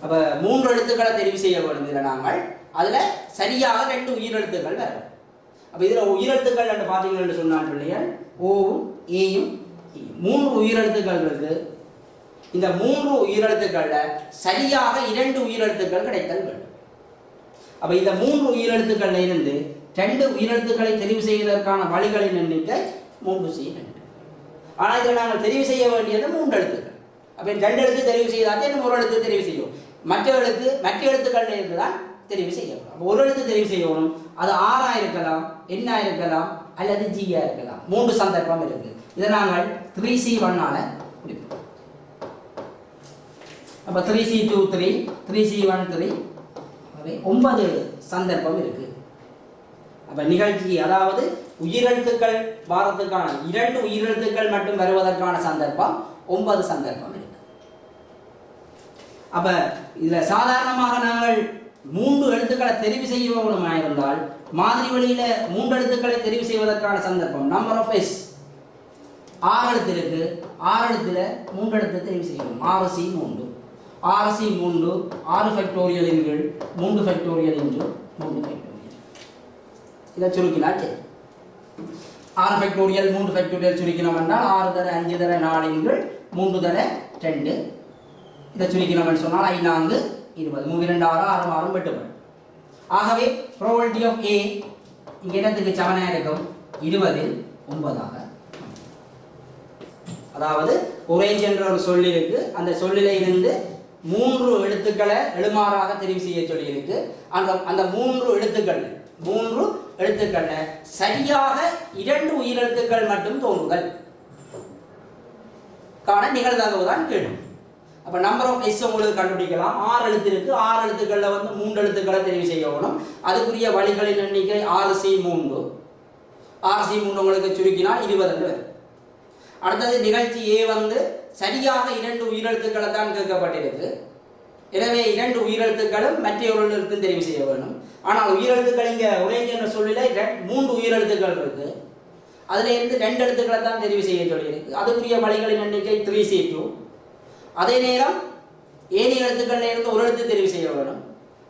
அப்போ 3 எழுத்துக்களை தெரிவு செய்ய வேண்டும். இதில் நாங்கள் அதில் சரியாக 2 உயிரெழுத்துக்கள் வரும். அப்போ இதில் உயிரெழுத்துக்கள் என்று பார்த்தீங்கன்னு சொன்னால் பிள்ளைகள் ஓவும் ஏயும் 3 உயிரெழுத்துக்கள் இருக்கு. இந்த 3 உயிரெழுத்துக்களில் சரியாக 2 உயிரெழுத்துக்கள் கிடைத்தல் வேண்டும். அப்போ இந்த 3 உயிரெழுத்துக்களில் இருந்து 2 உயிரெழுத்துக்களை தெரிவு செய்வதற்கான வழிகளின் எண்ணிக்கை 3C2. ஆனால் இதில் நாங்கள் தெரிவு செய்ய வேண்டியது 3 எழுத்துக்கள். அப்போ 2 எழுத்து தெரிவு செய்தால் இன்னும் 1 எழுத்து தெரிவு செய்யும். மற்ற எழுத்துக்களில் இருந்து தான் தெரிவு செய்யணும். அப்போ 1 எழுத்து தெரிவு செய்யணும். அது R இருக்கலாம், N இருக்கலாம், அல்லது G இருக்கலாம். 3 சந்தர்ப்பம் இருக்கு. இதை நாங்கள் 3C1 குறிப்போம். அப்போ 3C2 3, 3C1 3, 9 சந்தர்ப்பம் இருக்கு. அப்போ நிகழ்ச்சி அதாவது உயிரெழுத்துக்கள் வாரத்துக்கான 2 உயிரெழுத்துக்கள் மட்டும் வருவதற்கான சந்தர்ப்பம் 9 சந்தர்ப்பம் இருக்கு. அப்போ இதில் சாதாரணமாக நாங்கள் 3 எழுத்துக்களை தெரிவு செய்யணுமா இருந்தால் மாதிரி வழியில் 3 எழுத்துக்களை தெரிவு செய்வதற்கான சந்தர்ப்பம் நம்பர் ஆஃப் எஸ் 6 எழுத்து இருக்கு. 6 எழுத்துல 3 எழுத்து தெரிவு செய்யணும். 6C3 6C3 6 ஃபேக்டோரியல் எண்கள் 3 ஃபேக்டோரியல் என்று 3 ஃபேக்டோரியல். இதை சுருக்கினால் சரி. 6 ஃபேக்டோரியல் 3 ஃபேக்டோரியல் சுருக்கினோம் என்றால் 6 தர 5 தர 4 எண்கள் 3 தர 2. இதை சுருக்கினோம்னு சொன்னால் 5 4 20 3 2 6 6 6 8. ஆகவே probability of A இங்கே இடத்துக்கு சமனாக இருக்கும் 20இல் 9. அதாவது ஒரேஞ்ச் என்ற ஒரு சொல் இருக்கு. அந்த சொல்லில இருந்து 3 எழுத்துக்களை எழுமாறாக தெரிவு செய்ய சொல்லி இருக்கு. அந்த 3 எழுத்துக்கள் சரியாக 2 உயிரெழுத்துக்கள் மட்டும் தோன்றுதல் காண நிகழ்தகவு தான் கேடும். அப்போ நம்பர் ஆஃப் எஸ் உங்களுக்கு கண்டுபிடிக்கலாம். 6 எழுத்து இருக்கு. 6 எழுத்துக்களில் வந்து 3 எழுத்துக்களை தெரிவு செய்யணும். அதுக்குரிய வழிகளின் எண்ணிக்கை 6C3. 6C3 உங்களுக்கு சுருக்கினால் 20 வரும். அடுத்தது நிகழ்ச்சி ஏ வந்து சரியாக 2 உயிரெழுத்துக்களை தான் கேட்கப்பட்டிருக்கு. எனவே 2 உயிரெழுத்துக்களும் மற்ற ஒரு எழுத்தும் தெரிவு செய்ய வேண்டும். ஆனால் உயிரெழுத்துக்கள் இங்கே ஒரேஞ்ச் என்ற சொல்லில 3 உயிரெழுத்துக்கள் இருக்கு. அதில் இருந்து 2 எழுத்துக்களை தான் தெரிவு செய்ய சொல்லியிருக்கு. அதுக்குரிய வழிகளின் எண்ணிக்கை 3C2. அதே நேரம் ஏனி எழுத்துக்களில் இருந்து ஒரு எழுத்து தெரிவு செய்ய வேண்டும்.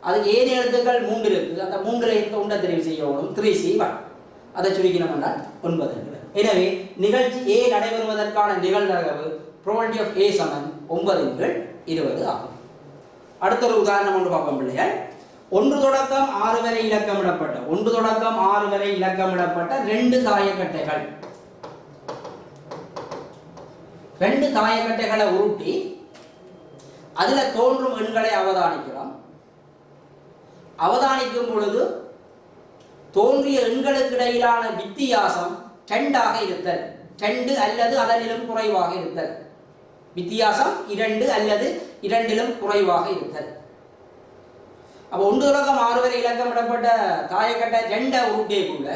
அதுக்கு ஏன் எழுத்துக்கள் 3 இருக்குது. அந்த 3 உண்டை தெரிவு செய்யணும். 3C1 அதை சுருக்கினோம் என்றால் 9. எனவே நிகழ்ச்சி A நடைபெறுவதற்கான நிகழ்தகவு probability of A சமன் 9/20 ஆகும். அடுத்த ஒரு உதாரணம் ஒன்று பார்ப்போம் பிள்ளைகள். 1 தொடக்கம் 6 வரை இலக்கமிடப்பட்ட 2 தாயக்கட்டைகள் 2 தாயக்கட்டைகளை உருட்டி அதுல தோன்றும் எண்களை அவதானிக்கிறோம். அவதானிக்கும் பொழுது தோன்றிய எண்களுக்கு இடையிலான வித்தியாசம் 2 இருத்தல், 2 அல்லது அதனிலும் குறைவாக இருத்தல். வித்தியாசம் 2 அல்லது 2 குறைவாக இருத்தல். அப்போ 1 தொடக்கம் 6 வரை இலக்கமிடப்பட்ட தாயக்கட்டை 2 உருட்டைக்குள்ள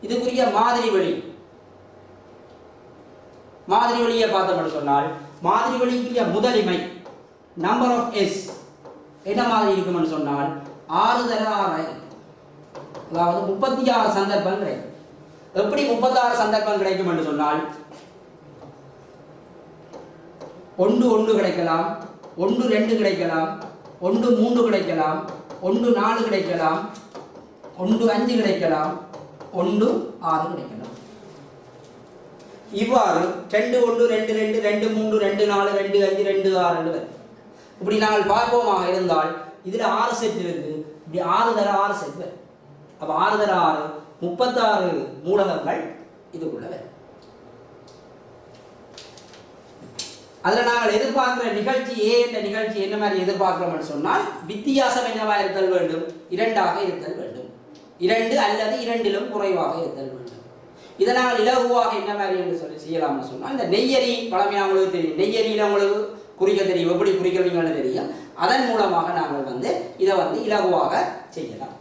இதுக்குரிய மாதிரி வழியை பார்த்தோம்னு சொன்னால் மாதிரி வழிக்குரிய முதலிமை நம்பர் ஆஃப் எஸ் என்ன மாதிரி இருக்கும்னு சொன்னால் 6 தர 6, அதாவது 36 சந்தர்ப்பம் கிடைக்கும். எப்படி 36 சந்தர்ப்பம் கிடைக்கும் என்று சொன்னால் 1 கிடைக்கலாம், 1 கிடைக்கலாம், 1 கிடைக்கலாம், 1 கிடைக்கலாம், 1 கிடைக்கலாம், 1 கிடைக்கலாம். இவ்வாறு 2 1 2 2 2 3 2 4 2 5 2 6 இப்படி நாங்கள் பார்ப்போமாக இருந்தால் இதில் 6 செட் இருக்கு. இப்படி 6 தர 6 செட் வரும். அப்போ 6 தர 6 36 மூலகங்கள் இதுக்குள்ள வரும். அதில் நாங்கள் எதிர்பார்க்கிற நிகழ்ச்சி A என்ற நிகழ்ச்சி என்ன மாதிரி எதிர்பார்க்கிறோம்னு சொன்னால் வித்தியாசம் என்னவா இருத்தல் வேண்டும்? 2 இருத்தல் வேண்டும். 2 அல்லது 2 குறைவாக இருத்தல் வேண்டும். இதை நாங்கள் இலகுவாக என்ன மாதிரி என்று செய்யலாம்னு சொன்னால் இந்த நெய்யரி பழமையாக உங்களுக்கு தெரியும். நெய்யரியில் உங்களுக்கு குறிக்க தெரியும், எப்படி குறிக்கிறீங்கன்னு தெரியும். அதன் மூலமாக நாங்கள் இதை இலகுவாக செய்யலாம்.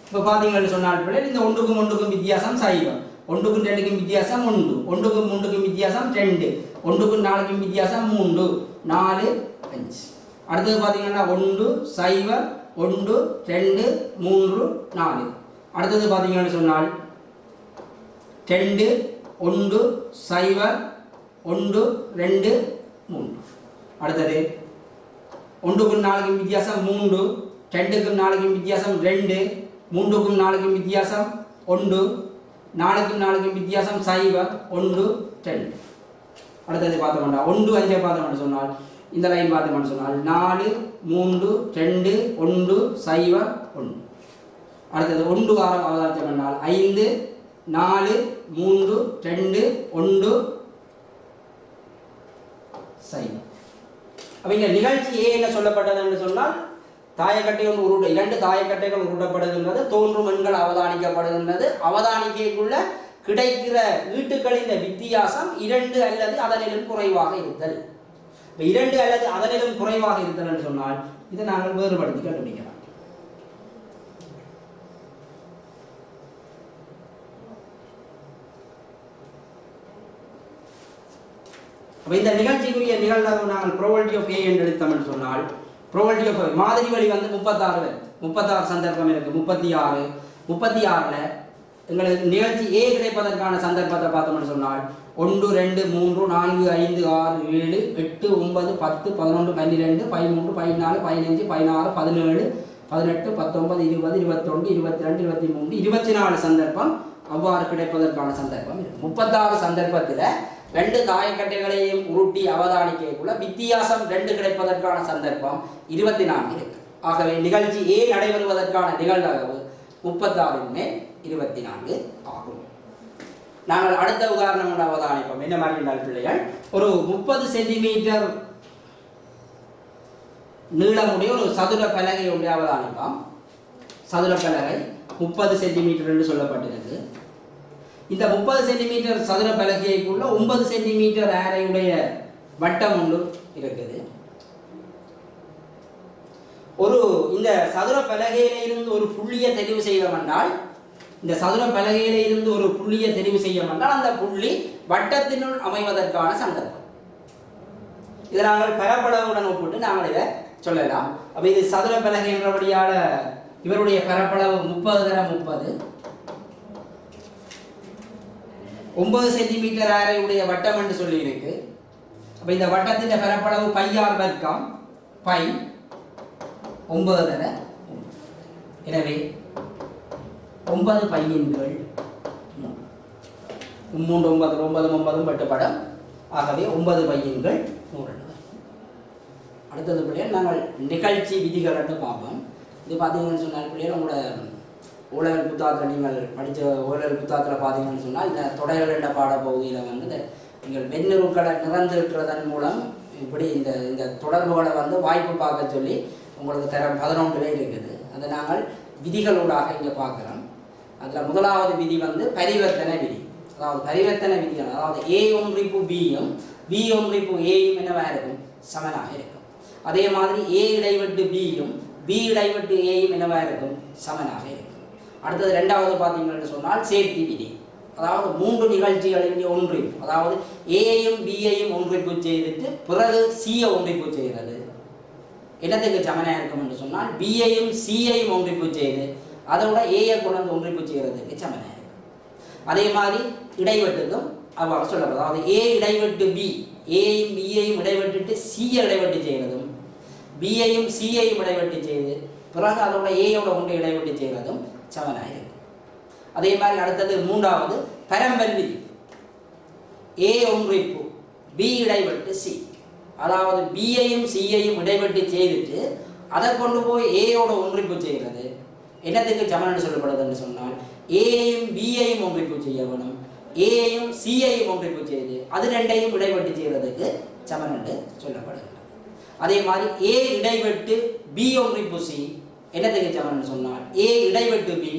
இப்போ பார்த்தீங்கன்னு சொன்னால் பிள்ளைகள் இந்த 1க்கும் 1க்கும் வித்தியாசம் 0, 1க்கும் 2க்கும் வித்தியாசம் 1, 1க்கும் 3க்கும் வித்தியாசம் 2, 1க்கும் 4க்கும் வித்தியாசம் 3, 4, 5. அடுத்தது பார்த்தீங்கன்னா 1 0 1 2 3 4. அடுத்தது பார்த்தீங்கன்னு சொன்னால் 2 1 0 1 2 3. அடுத்தது 1க்கும் 4க்கும் வித்தியாசம் 3, 2க்கும் 4க்கும் வித்தியாசம் 2, 3க்கும் 4க்கும் வித்தியாசம் 1, 4க்கும் 4க்கும் வித்தியாசம் 0 1 2. அடுத்தது பார்த்தோம்னா 1 5 பார்த்தோம்னு சொன்னால் இந்த லைன் பார்த்தோம்னு சொன்னால் 4 3 2 1 0 1. அடுத்தது 1 6 அவதானித்தோம் என்றால் 5 4 3 2 1 0. அப்போ இங்கே நிகழ்ச்சி A என்ன சொல்லப்பட்டது என்று சொன்னால் தாயக்கட்டைகள் 2 தாயக்கட்டைகள் உருட்டப்படுகின்றது, தோன்றும் எண்கள் அவதானிக்கப்படுகின்றது. அவதானிக்கைக்குள்ள கிடைக்கிற ஈட்டுக்களின் வித்தியாசம் 2 அல்லது அதனிலும் குறைவாக இருத்தல். 2 அல்லது அதனிலும் குறைவாக இருத்தல் என்று சொன்னால் இதை நாங்கள் வேறுபடுத்தி கண்டுபிடிக்கலாம். இந்த நிகழ்ச்சிக்குரிய நிகழ்தகவு நாங்கள் probability of A என்று எடுத்தோம்னு சொன்னால் probability of மாதிரி வழி 36 சந்தர்ப்பம் இருக்கு. 36ல எங்களுக்கு நிகழ்ச்சி A கிடைப்பதற்கான சந்தர்ப்பத்தை பார்த்தோம்னு சொன்னால் 1 2 3 4 5 6 7 8 9 10 11 12 13 14 15 16 17 18 19 20 21 22 23 24 சந்தர்ப்பம் அவ்வாறு கிடைப்பதற்கான சந்தர்ப்பம். 36 சந்தர்ப்பத்தில் 2 தாயக்கட்டைகளையும் உருட்டி அவதானிக்கக்குள்ள வித்தியாசம் 2 கிடைப்பதற்கான சந்தர்ப்பம் 24 இருக்கு. ஆகவே நிகழ்ச்சி A நடைபெறுவதற்கான நிகழ்தகவு 36/24 ஆகும். நாங்கள் அடுத்த உதாரணம் அவதானிப்போம். என்ன மாதிரி என்றால் பிள்ளைகள் ஒரு 30 சென்டிமீட்டர் நீளமுடைய ஒரு சதுர பலகை ஒன்றை அவதானிப்போம். சதுர பலகை 30 சென்டிமீட்டர் என்று சொல்லப்பட்டிருக்கு. இந்த 30 சென்டிமீட்டர் சதுர பலகைக்குள்ள 9 சென்டிமீட்டர் ஆரையுடைய வட்டம் ஒன்று இருக்குது. இந்த சதுர பலகையிலிருந்து ஒரு புள்ளியை தெரிவு செய்யவென்றால் அந்த புள்ளி வட்டத்தினுள் அமைவதற்கான சந்தர்ப்பம். இதை நாங்கள் பரப்பளவுடன் ஒப்பிட்டு நாங்கள் இதை சொல்லலாம். அப்போ இது சதுர பலகை என்றபடியால் இவருடைய பரப்பளவு 30 9 சென்டிமீட்டர் ஆரையுடைய வட்டம் என்று சொல்லி இருக்கு. அப்போ இந்த வட்டத்தின் பரப்பளவு πr வர்க்கம் π 9 தர 3. எனவே 9 பையின்கள் 3 9 9 9 வெட்டுப்படும். ஆகவே 9 பையின்கள் 100. அடுத்தது பிள்ளைகள் நாங்கள் நிகழ்ச்சி விதிகள் என்று பார்ப்போம். இது பார்த்தீங்கன்னு சொன்னால் பிள்ளைகள் உங்களோட ஓலர் புத்தகத்தில் நீங்கள் படித்த ஓலர் புத்தகத்தில் பார்த்தீங்கன்னு சொன்னால் இந்த தொடைகள் என்ற பாடப்பகுதியில் வந்து நீங்கள் வெண்ணுருக்களை நிறந்துட்டுறதன் மூலம் இப்படி இந்த இந்த தொடர்புகளை வந்து வாய்ப்பு பார்க்க சொல்லி உங்களுக்கு தரம் 11 இருக்குது. அதை நாங்கள் விதிகளூடாக இங்கே பார்க்குறோம். அதில் முதலாவது விதி வந்து பரிவர்த்தனை விதி. அதாவது பரிவர்த்தனை விதிகள், அதாவது A ஒன்றிப்பு Bயும் B ஒன்றிப்பு Aயும் என்னவாக இருக்கும்? சமனாக இருக்கும். அதே மாதிரி A இடைவெட்டு Bயும் B இடைவெட்டு Aயும் என்னவாக இருக்கும்? சமனாக இருக்கும். அடுத்தது ரெண்டாவது பார்த்தீங்கன்னு சொன்னால் சேர்த்தி விதி. அதாவது 3 நிகழ்ச்சிகள் இங்கே ஒன்றிப்பு, அதாவது ஏயையும் பியையும் ஒன்றிப்பு செய்துட்டு பிறகு சியை ஒன்றிப்பு செய்கிறது என்னத்துக்கு சமனாக இருக்கும் என்று சொன்னால் பியையும் சியையும் ஒன்றிப்பு செய்து அதோட ஏயை கொண்டு ஒன்றிப்பு செய்கிறதுக்கு சமனாக இருக்கும். அதே மாதிரி இடைவெட்டுக்கும் அவ்வாறு சொல்லப்படுது. அதாவது ஏ இடைவெட்டு பி, ஏயையும் பியையும் இடைவெட்டுட்டு சியை இடைவெட்டு செய்கிறதும் பியையும் சியையும் இடைவெட்டு செய்து பிறகு அதோட ஏயோட ஒன்று இடைவெட்டு செய்கிறதும் சமனாக இருக்கும். அதே மாதிரி அடுத்தது மூன்றாவது பரம்பல் விதி. ஏ ஒன்றிப்பு பி இடைவெட்டு சி, அதாவது பியையும் சியையும் இடைவெட்டு செய்துட்டு அதை கொண்டு போய் ஏயோட ஒன்றிப்பு செய்கிறது என்னத்துக்கு சமன்னு சொல்லப்படுதுன்னு சொன்னால் ஏயையும் பியையும் ஒன்றிப்பு செய்ய வேணும், ஏயையும் சியையும் ஒன்றிப்பு செய்து அது ரெண்டையும் இடைவெட்டு செய்கிறதுக்கு சமன் என்று சொல்லப்படுகிறது. அதே மாதிரி ஏ இடைவெட்டு பி ஒன்றிப்பு சி என்னத்துக்கு சமன்னு சொன்னால் ஏ இடைவெட்டு பி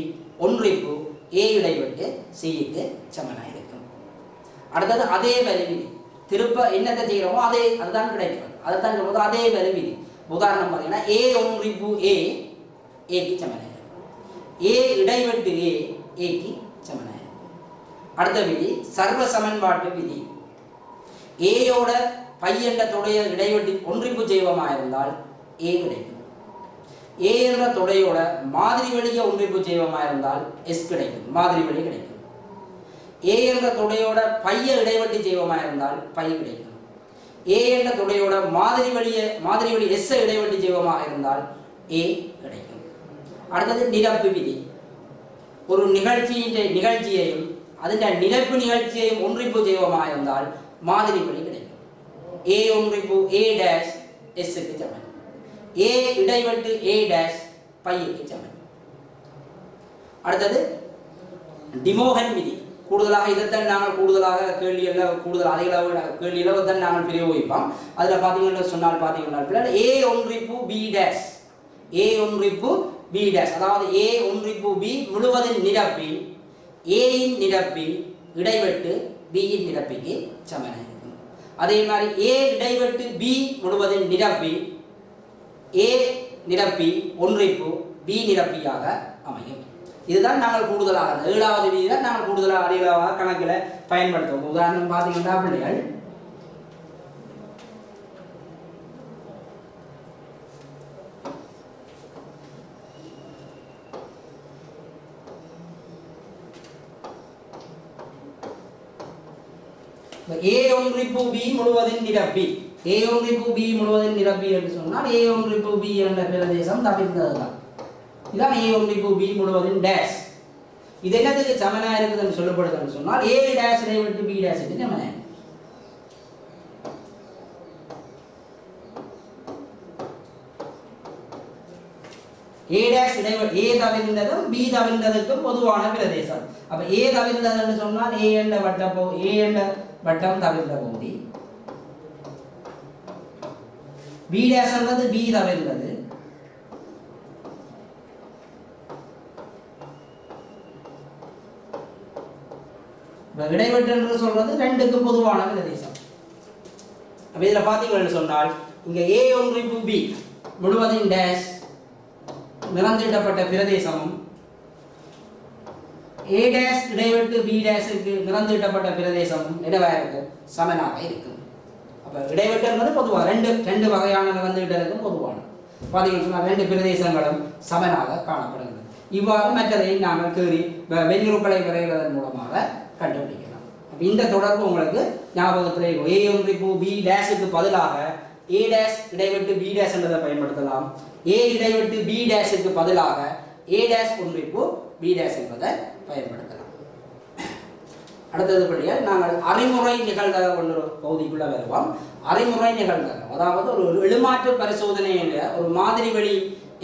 ஒன்றிப்பு ஏ இடைவெட்டு சிக்கு சமனாக இருக்கும். அடுத்தது அதே வரிவிதி. திருப்ப என்னத்தை செய்கிறோமோ அதுதான் கிடைக்கிறது, அதைத்தான் சொல்வது அதே வரிவிதி. உதாரணம் பார்த்தீங்கன்னா ஏ ஒன்றிப்பு ஏக்கு சமனாக இருக்கும், ஏ இடைவெட்டு ஏக்கு சமனாக இருக்கும். அடுத்த விதி சர்வ சமன்பாட்டு விதி. ஏயோட பையன்ற தொடைய இடைவெட்டி ஒன்றிப்பு செய்வமாக இருந்தால் ஏ கிடைக்கும். ஏ என்ற தொடையோட மாதிரி வழியை ஒன்றிப்பு செய்வமாக இருந்தால் எஸ் கிடைக்கும், மாதிரி வழி கிடைக்கும். ஏ என்ற தொடையோட பைய இடைவெட்டி செய்வமாக இருந்தால் பை கிடைக்கும். ஏ என்ற தொடையோட மாதிரி வழி எஸ் இடைவெட்டி செய்வமாக இருந்தால் ஏ கிடைக்கும். அடுத்தது நிரப்பு விதி. ஒரு நிகழ்ச்சியையும் அதன் நிரப்பு நிகழ்ச்சியையும் ஒன்றிப்பு செய்வமாக இருந்தால் மாதிரி வழி கிடைக்கும். ஏ ஒன்றிப்பு ஏ டேஷ் எஸ்க்கு சமன், ஏ இடைவெட்டு ஏ டேஷ் பைக்கு சமன். அடுத்தது டிமோகன் விதி. கூடுதலாக இதைத்தான் நாங்கள் கூடுதலாக கேள்வி தான் நாங்கள் பிரயோகிப்போம். அதில் பார்த்தீங்கன்னா சொன்னால் பார்த்தீங்கன்னா ஏ ஒன்றிப்பு பி டேஷ், ஏ ஒன்றிப்பு பி டேஷ், அதாவது ஏ ஒன்றிப்பு பி முழுவதின் நிரப்பி ஏயின் நிரப்பி இடைவெட்டு பியின் நிரப்பிக்கு சமனாக இருக்கும். அதே மாதிரி ஏ இடைவெட்டு பி முழுவதின் நிரப்பி ஏ நிரப்பி ஒன்றிப்பு பி நிரப்பியாக அமையும். இதுதான் நாங்கள் கூடுதலாக 7வது விதிதான் நாங்கள் கூடுதலாக அறிவாக கணக்கில் பயன்படுத்துவோம். உதாரணம் பார்த்தீங்கன்னா பிள்ளைகள் ஏ ஒன்றிப்பு பி முழுவதின் நிரப்பி, ஏ ஒன்றிப்பு பி முழுவதின் நிரப்பி என்று சொன்னால் ஏ ஒன்றிப்பு பி என்ற பிரதேசம் தவிர்த்ததுதான். இதான் ஏ ஒன்றிப்பு பி முழுவதின் டேஷ். இது என்னதுக்கு சமனா இருக்குதுன்னு சொல்லப்படுதுன்னு சொன்னால் ஏ டேஷ் இடைவெட்டு பி டேஷுக்கு சமனா. ஏ டேஷ் இடைவெட்டு ஏ தவிர்ந்ததும் பி தவிர்ந்ததுக்கும் பொதுவான பிரதேசம். அப்ப ஏ தவிர்ந்ததுன்னு சொன்னால் ஏ என்ற வட்டம் தவிர்ந்த பகுதி, பி டேஷ் என்பது பி தவிர்ந்தது, இடைவெட்டு என்று சொல்றது ரெண்டுக்கும் பொதுவான பிரதேசம். அப்ப இதுல பாத்தீங்கன்னு சொன்னால் இங்க ஏ ஒன்றிப்பு பி முழுவதின் டேஷ் நிறந்திடப்பட்ட பிரதேசமும் ஏ டேஷ் இடைவெட்டு பி டேஷுக்கு நிறந்திடப்பட்ட பிரதேசமும் என்னவாக இருக்கும்? சமனாக இருக்கும். அப்ப இடைவெட்டு என்பது பொதுவாக ரெண்டு வகையான நிறந்திடலுக்கும் பொதுவான பாத்தீங்கன்னு சொன்னால் 2 பிரதேசங்களும் சமனாக காணப்படுகிறது. இவ்வாறு மற்றதை நாங்கள் கீறி வெண்ணுருக்களை வரைவதன் மூலமாக கண்டுபிடிக்கலாம். இந்த தொடர்பு உங்களுக்கு ஞாபகத்தில் இருக்கும். ஏ ஒன்றிப்பு பி டேஷுக்கு பதிலாக a டேஷ் இடைவெட்டு b டேஷ் என்றதை பயன்படுத்தலாம். a இடைவெட்டு b டேஷுக்கு பதிலாக a டேஷ் ஒன்றிப்பு b டேஷ் என்பதை பயன்படுத்தலாம். அடுத்தது படியால் நாங்கள் அறிமுறை நிகழ்தகவு என்ற பகுதிக்குள்ள வருவோம். அறிமுறை நிகழ்தகவு அதாவது ஒரு எழுமாற்று பரிசோதனை என்ற ஒரு மாதிரி வழி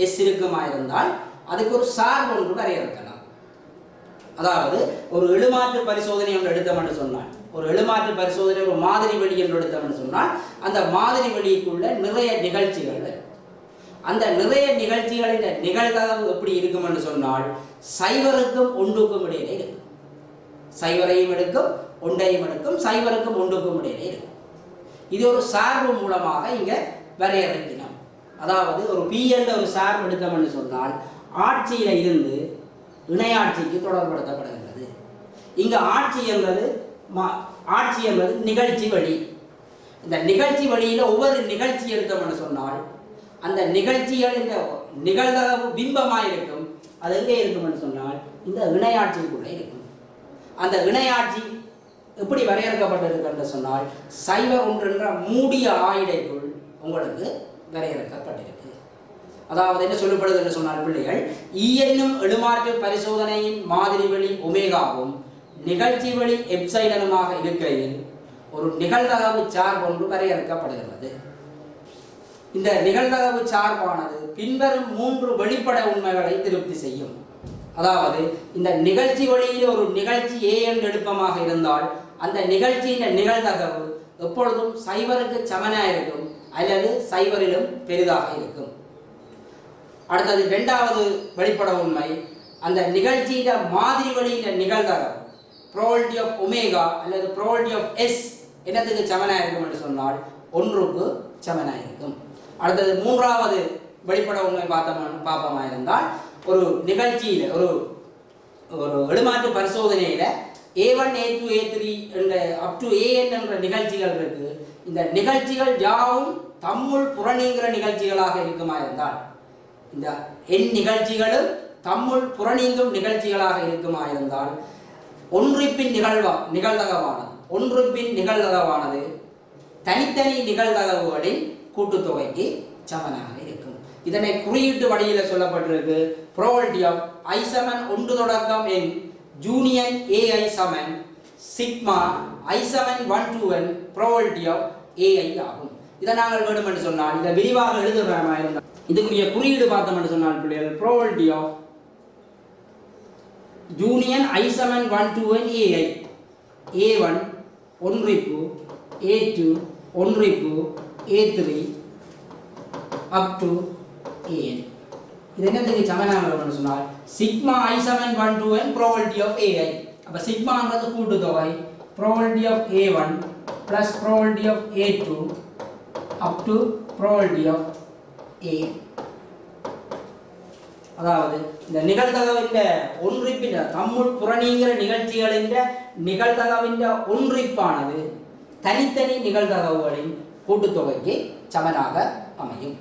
S இருக்குமாயிருந்தால் அதுக்கு ஒரு சார்பு ஒன்று வரையறுக்கலாம். அதாவது ஒரு எழுமாற்று பரிசோதனை என்று எடுத்தோம் என்று சொன்னால், ஒரு எழுமாற்று பரிசோதனை ஒரு மாதிரி வழி என்று எடுத்தோம் என்று சொன்னால் அந்த மாதிரி வழிக்குள்ள நிறைய நிகழ்ச்சிகள், அந்த நிறைய நிகழ்ச்சிகளின் நிகழ்தகவு எப்படி இருக்கும் என்று சொன்னால் சைவருக்கும் ஒன்றுக்கும் இடையிலே இருக்கும். சைவரையும் எடுக்கும், ஒன்றையும் எடுக்கும், சைவருக்கும் ஒன்றுக்கும் இடையிலே இருக்கும். இது ஒரு சார்பு மூலமாக இங்கே வரையறுக்கினோம். அதாவது ஒரு பி என்ற ஒரு சார்பு எடுத்தோம் என்று சொன்னால் ஆட்சியில் இருந்து இணையாட்சிக்கு தொடர்படுத்தப்படுகின்றது. இங்கே ஆட்சி என்பது நிகழ்ச்சி வழி. இந்த நிகழ்ச்சி வழியில் ஒவ்வொரு நிகழ்ச்சி எடுத்தோம் என்று சொன்னால் அந்த நிகழ்ச்சிகளின் நிகழ்தகவு பிம்பமாக இருக்கும். அது எங்கே இருக்கும் என்று சொன்னால் இந்த இணையாட்சிக்குள்ளே இருக்கும். அந்த இணையாட்சி எப்படி வரையறுக்கப்பட்டிருக்கு என்று சொன்னால் சைவர் ஒன்று என்ற மூடிய ஆயிடைக்குள் உங்களுக்கு வரையறுக்கப்பட்டிருக்கு. அதாவது என்ன சொல்லப்படுது என்று சொன்னால் பிள்ளைகள் E என்னும் எழுமாற்று பரிசோதனையின் மாதிரி வழி ஒமேகாவும் நிகழ்ச்சி வழி எப்சைலனுமாக இருக்கையில் ஒரு நிகழ்தகவு சார்பு ஒன்று வரையறுக்கப்படுகிறது. இந்த நிகழ்தகவு சார்பானது பின்வரும் 3 வெளிப்பட உண்மைகளை திருப்தி செய்யும். அதாவது இந்த நிகழ்ச்சி வழியில் ஒரு நிகழ்ச்சி A என்று எழுப்பமாக இருந்தால் அந்த நிகழ்ச்சியின் நிகழ்தகவு எப்பொழுதும் சைவருக்கு சமனாக இருக்கும் அல்லது சைவரிலும் பெரிதாக இருக்கும். அடுத்தது இரண்டாவது வெளிப்பட உண்மை, அந்த நிகழ்ச்சியின் மாதிரி வழியின் நிகழ்தகவு ப்ரோபபிலிட்டி ஆஃப் ஒமேகா அல்லது ப்ரோபபிலிட்டி ஆஃப் S என்னத்துக்கு சமனாக இருக்கும் என்று சொன்னால் 1க்கு சமனாக இருக்கும். அடுத்தது மூன்றாவது வெளிப்பட உண்மை பார்ப்போமா இருந்தால் ஒரு நிகழ்ச்சியில் ஒரு எழுமாற்று பரிசோதனையில் A1 A2 A3 என்ற அப் டு AN என்ற நிகழ்ச்சிகள் இருக்கு. இந்த நிகழ்ச்சிகள் யாவும் தம்முள் புறநீங்கிற நிகழ்ச்சிகளாக இருக்குமா இருந்தால் இந்த எண் நிகழ்ச்சிகளும் தம்முள் புறநீங்கும் நிகழ்ச்சிகளாக இருக்குமா இருந்தால் ஒன்றிப்பின் நிகழ்தகவானது தனித்தனி நிகழ்தகவுகளின் கூட்டுத்தொகைக்கு சமனாக இருக்கும். இதனை குறியீட்டு வழியில் சொல்லப்பட்டிருக்கு. ப்ரோபபிலிட்டி ஆஃப் I சமன் 1 தொடக்கம் n யூனியன் AI சமன் சிக்மா I சமன் 1 to n probability of AI ஆகும். இதை நாங்கள் வேண்டும் என்று சொன்னால் இதை விரிவாக எழுதுகிறோமா இருந்தால் இதுக்குரிய குறியீடு பார்த்தோம் என்று சொன்னால் பிள்ளைகள் ப்ரோபபிலிட்டி ஆஃப் யூனியன் I சமன் 1 to n AI A1 ஒன்றிப்பு A2 ஒன்றிப்பு A3 up to AN. இது என்னத்துக்கு சமனாக வரும்னு சொன்னால் சிக்மா I சமன் 1 to n probability of AI. அப்போ சிக்மான்றது கூட்டுத்தொகை probability of A1 plus probability of A2 up to probability of AN. அதாவது இந்த நிகழ்தகவின் ஒன்றிப்பின் தம்முள் புறநீங்கிற நிகழ்ச்சிகளின் நிகழ்தகவின் ஒன்றிப்பானது தனித்தனி நிகழ்தகவுகளின் கூட்டுத்தொகைக்கு சமனாக அமையும்.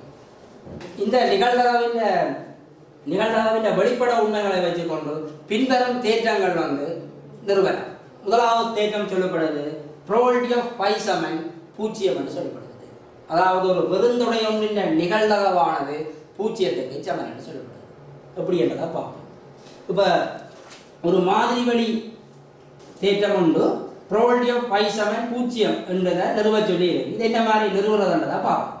இந்த நிகழ்தகவின் வெளிப்பட உண்மைகளை வச்சுக்கொண்டு பின்வரும் தேற்றங்கள் நிறுவனம். முதலாவது தேற்றம் சொல்லப்படுது ப்ரோபபிலிட்டி ஆஃப் பை சமன் 0 என்று சொல்லப்படுது. அதாவது ஒரு பெருந்தொடை ஒன்றின் நிகழ்தகவானது 0க்கு சமன் என்று சொல்லப்படுது. எப்படி என்றதை பார்ப்போம். இப்போ ஒரு மாதிரி வழி தேற்றம் உண்டு ப்ரோபபிலிட்டி ஆஃப் பை சமன் 0 என்றதை நிறுவ சொல்லி இது என்ன மாதிரி நிறுவுறதுன்றதை பார்ப்போம்.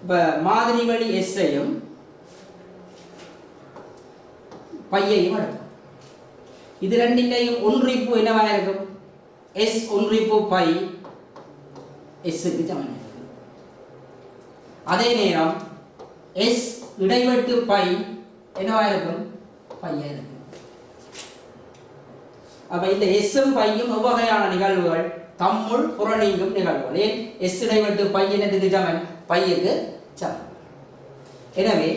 இப்போ மாதிரி வழி எஸ்ஐயும் பையையும் எடுக்கும். இது ரெண்டிலையும் ஒன்றிப்பு என்னவாக இருக்கும்? எஸ் ஒன்றிப்பு பை எஸ்ஸுக்கு சமன். அதே நேரம் எஸ் இடைவெட்டு பை என்னவாக இருக்கும்? பையா இருக்கும். அப்ப இந்த எஸ்ஸும் பையும் எவ்வகையான நிகழ்வுகள்? தம்முள் புறநீங்கும் நிகழ்வுகள். ஏன் எஸ் இடைவெட்டு பை என்னத்துக்கு சமன்? பையுக்கு சமன். எனவே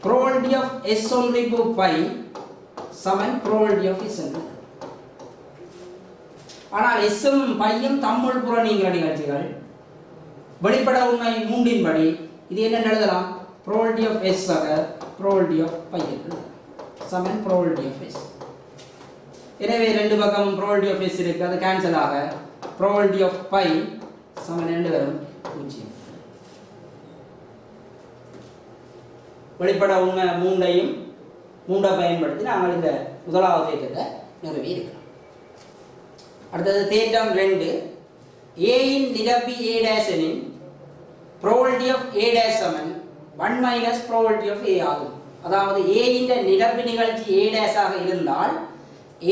ப்ரோபபிலிட்டி ஆஃப் எஸ் ஒன்றிப்பு பை சமன் ப்ரோபபிலிட்டி ஆஃப் எஸ். ஆனால் எஸ்ஸும் பையும் தம்முள் புறநீங்கிற நிகழ்ச்சிகள். வெளிப்பட உண்மை 3 படி இது என்ன எழுதலாம்? ப்ரோபபிலிட்டி ஆஃப் எஸ் ஆக ப்ரோபபிலிட்டி ஆஃப் பை சமன் ப்ரோபபிலிட்டி ஆஃப் எஸ். எனவே ரெண்டு பக்கமும் ப்ரோபபிலிட்டி ஆஃப் எஸ் இருக்கு, அது கேன்சல் ஆக ப்ரோபபிலிட்டி ஆஃப் பை சமன் 2 வரும் 0. வெளிப்பட உண்மை மூண்டை பயன்படுத்தி நாங்கள் இந்த முதலாவது தேற்றத்தை நிறுவி இருக்கிறோம். அடுத்தது தேற்றம் 2. ஏயின் நிரப்பி A' எனின் probability of A' சமன் 1 மைனஸ் probability of A ஆகும். அதாவது ஏயின் நிரப்பி நிகழ்ச்சி A' ஆக இருந்தால்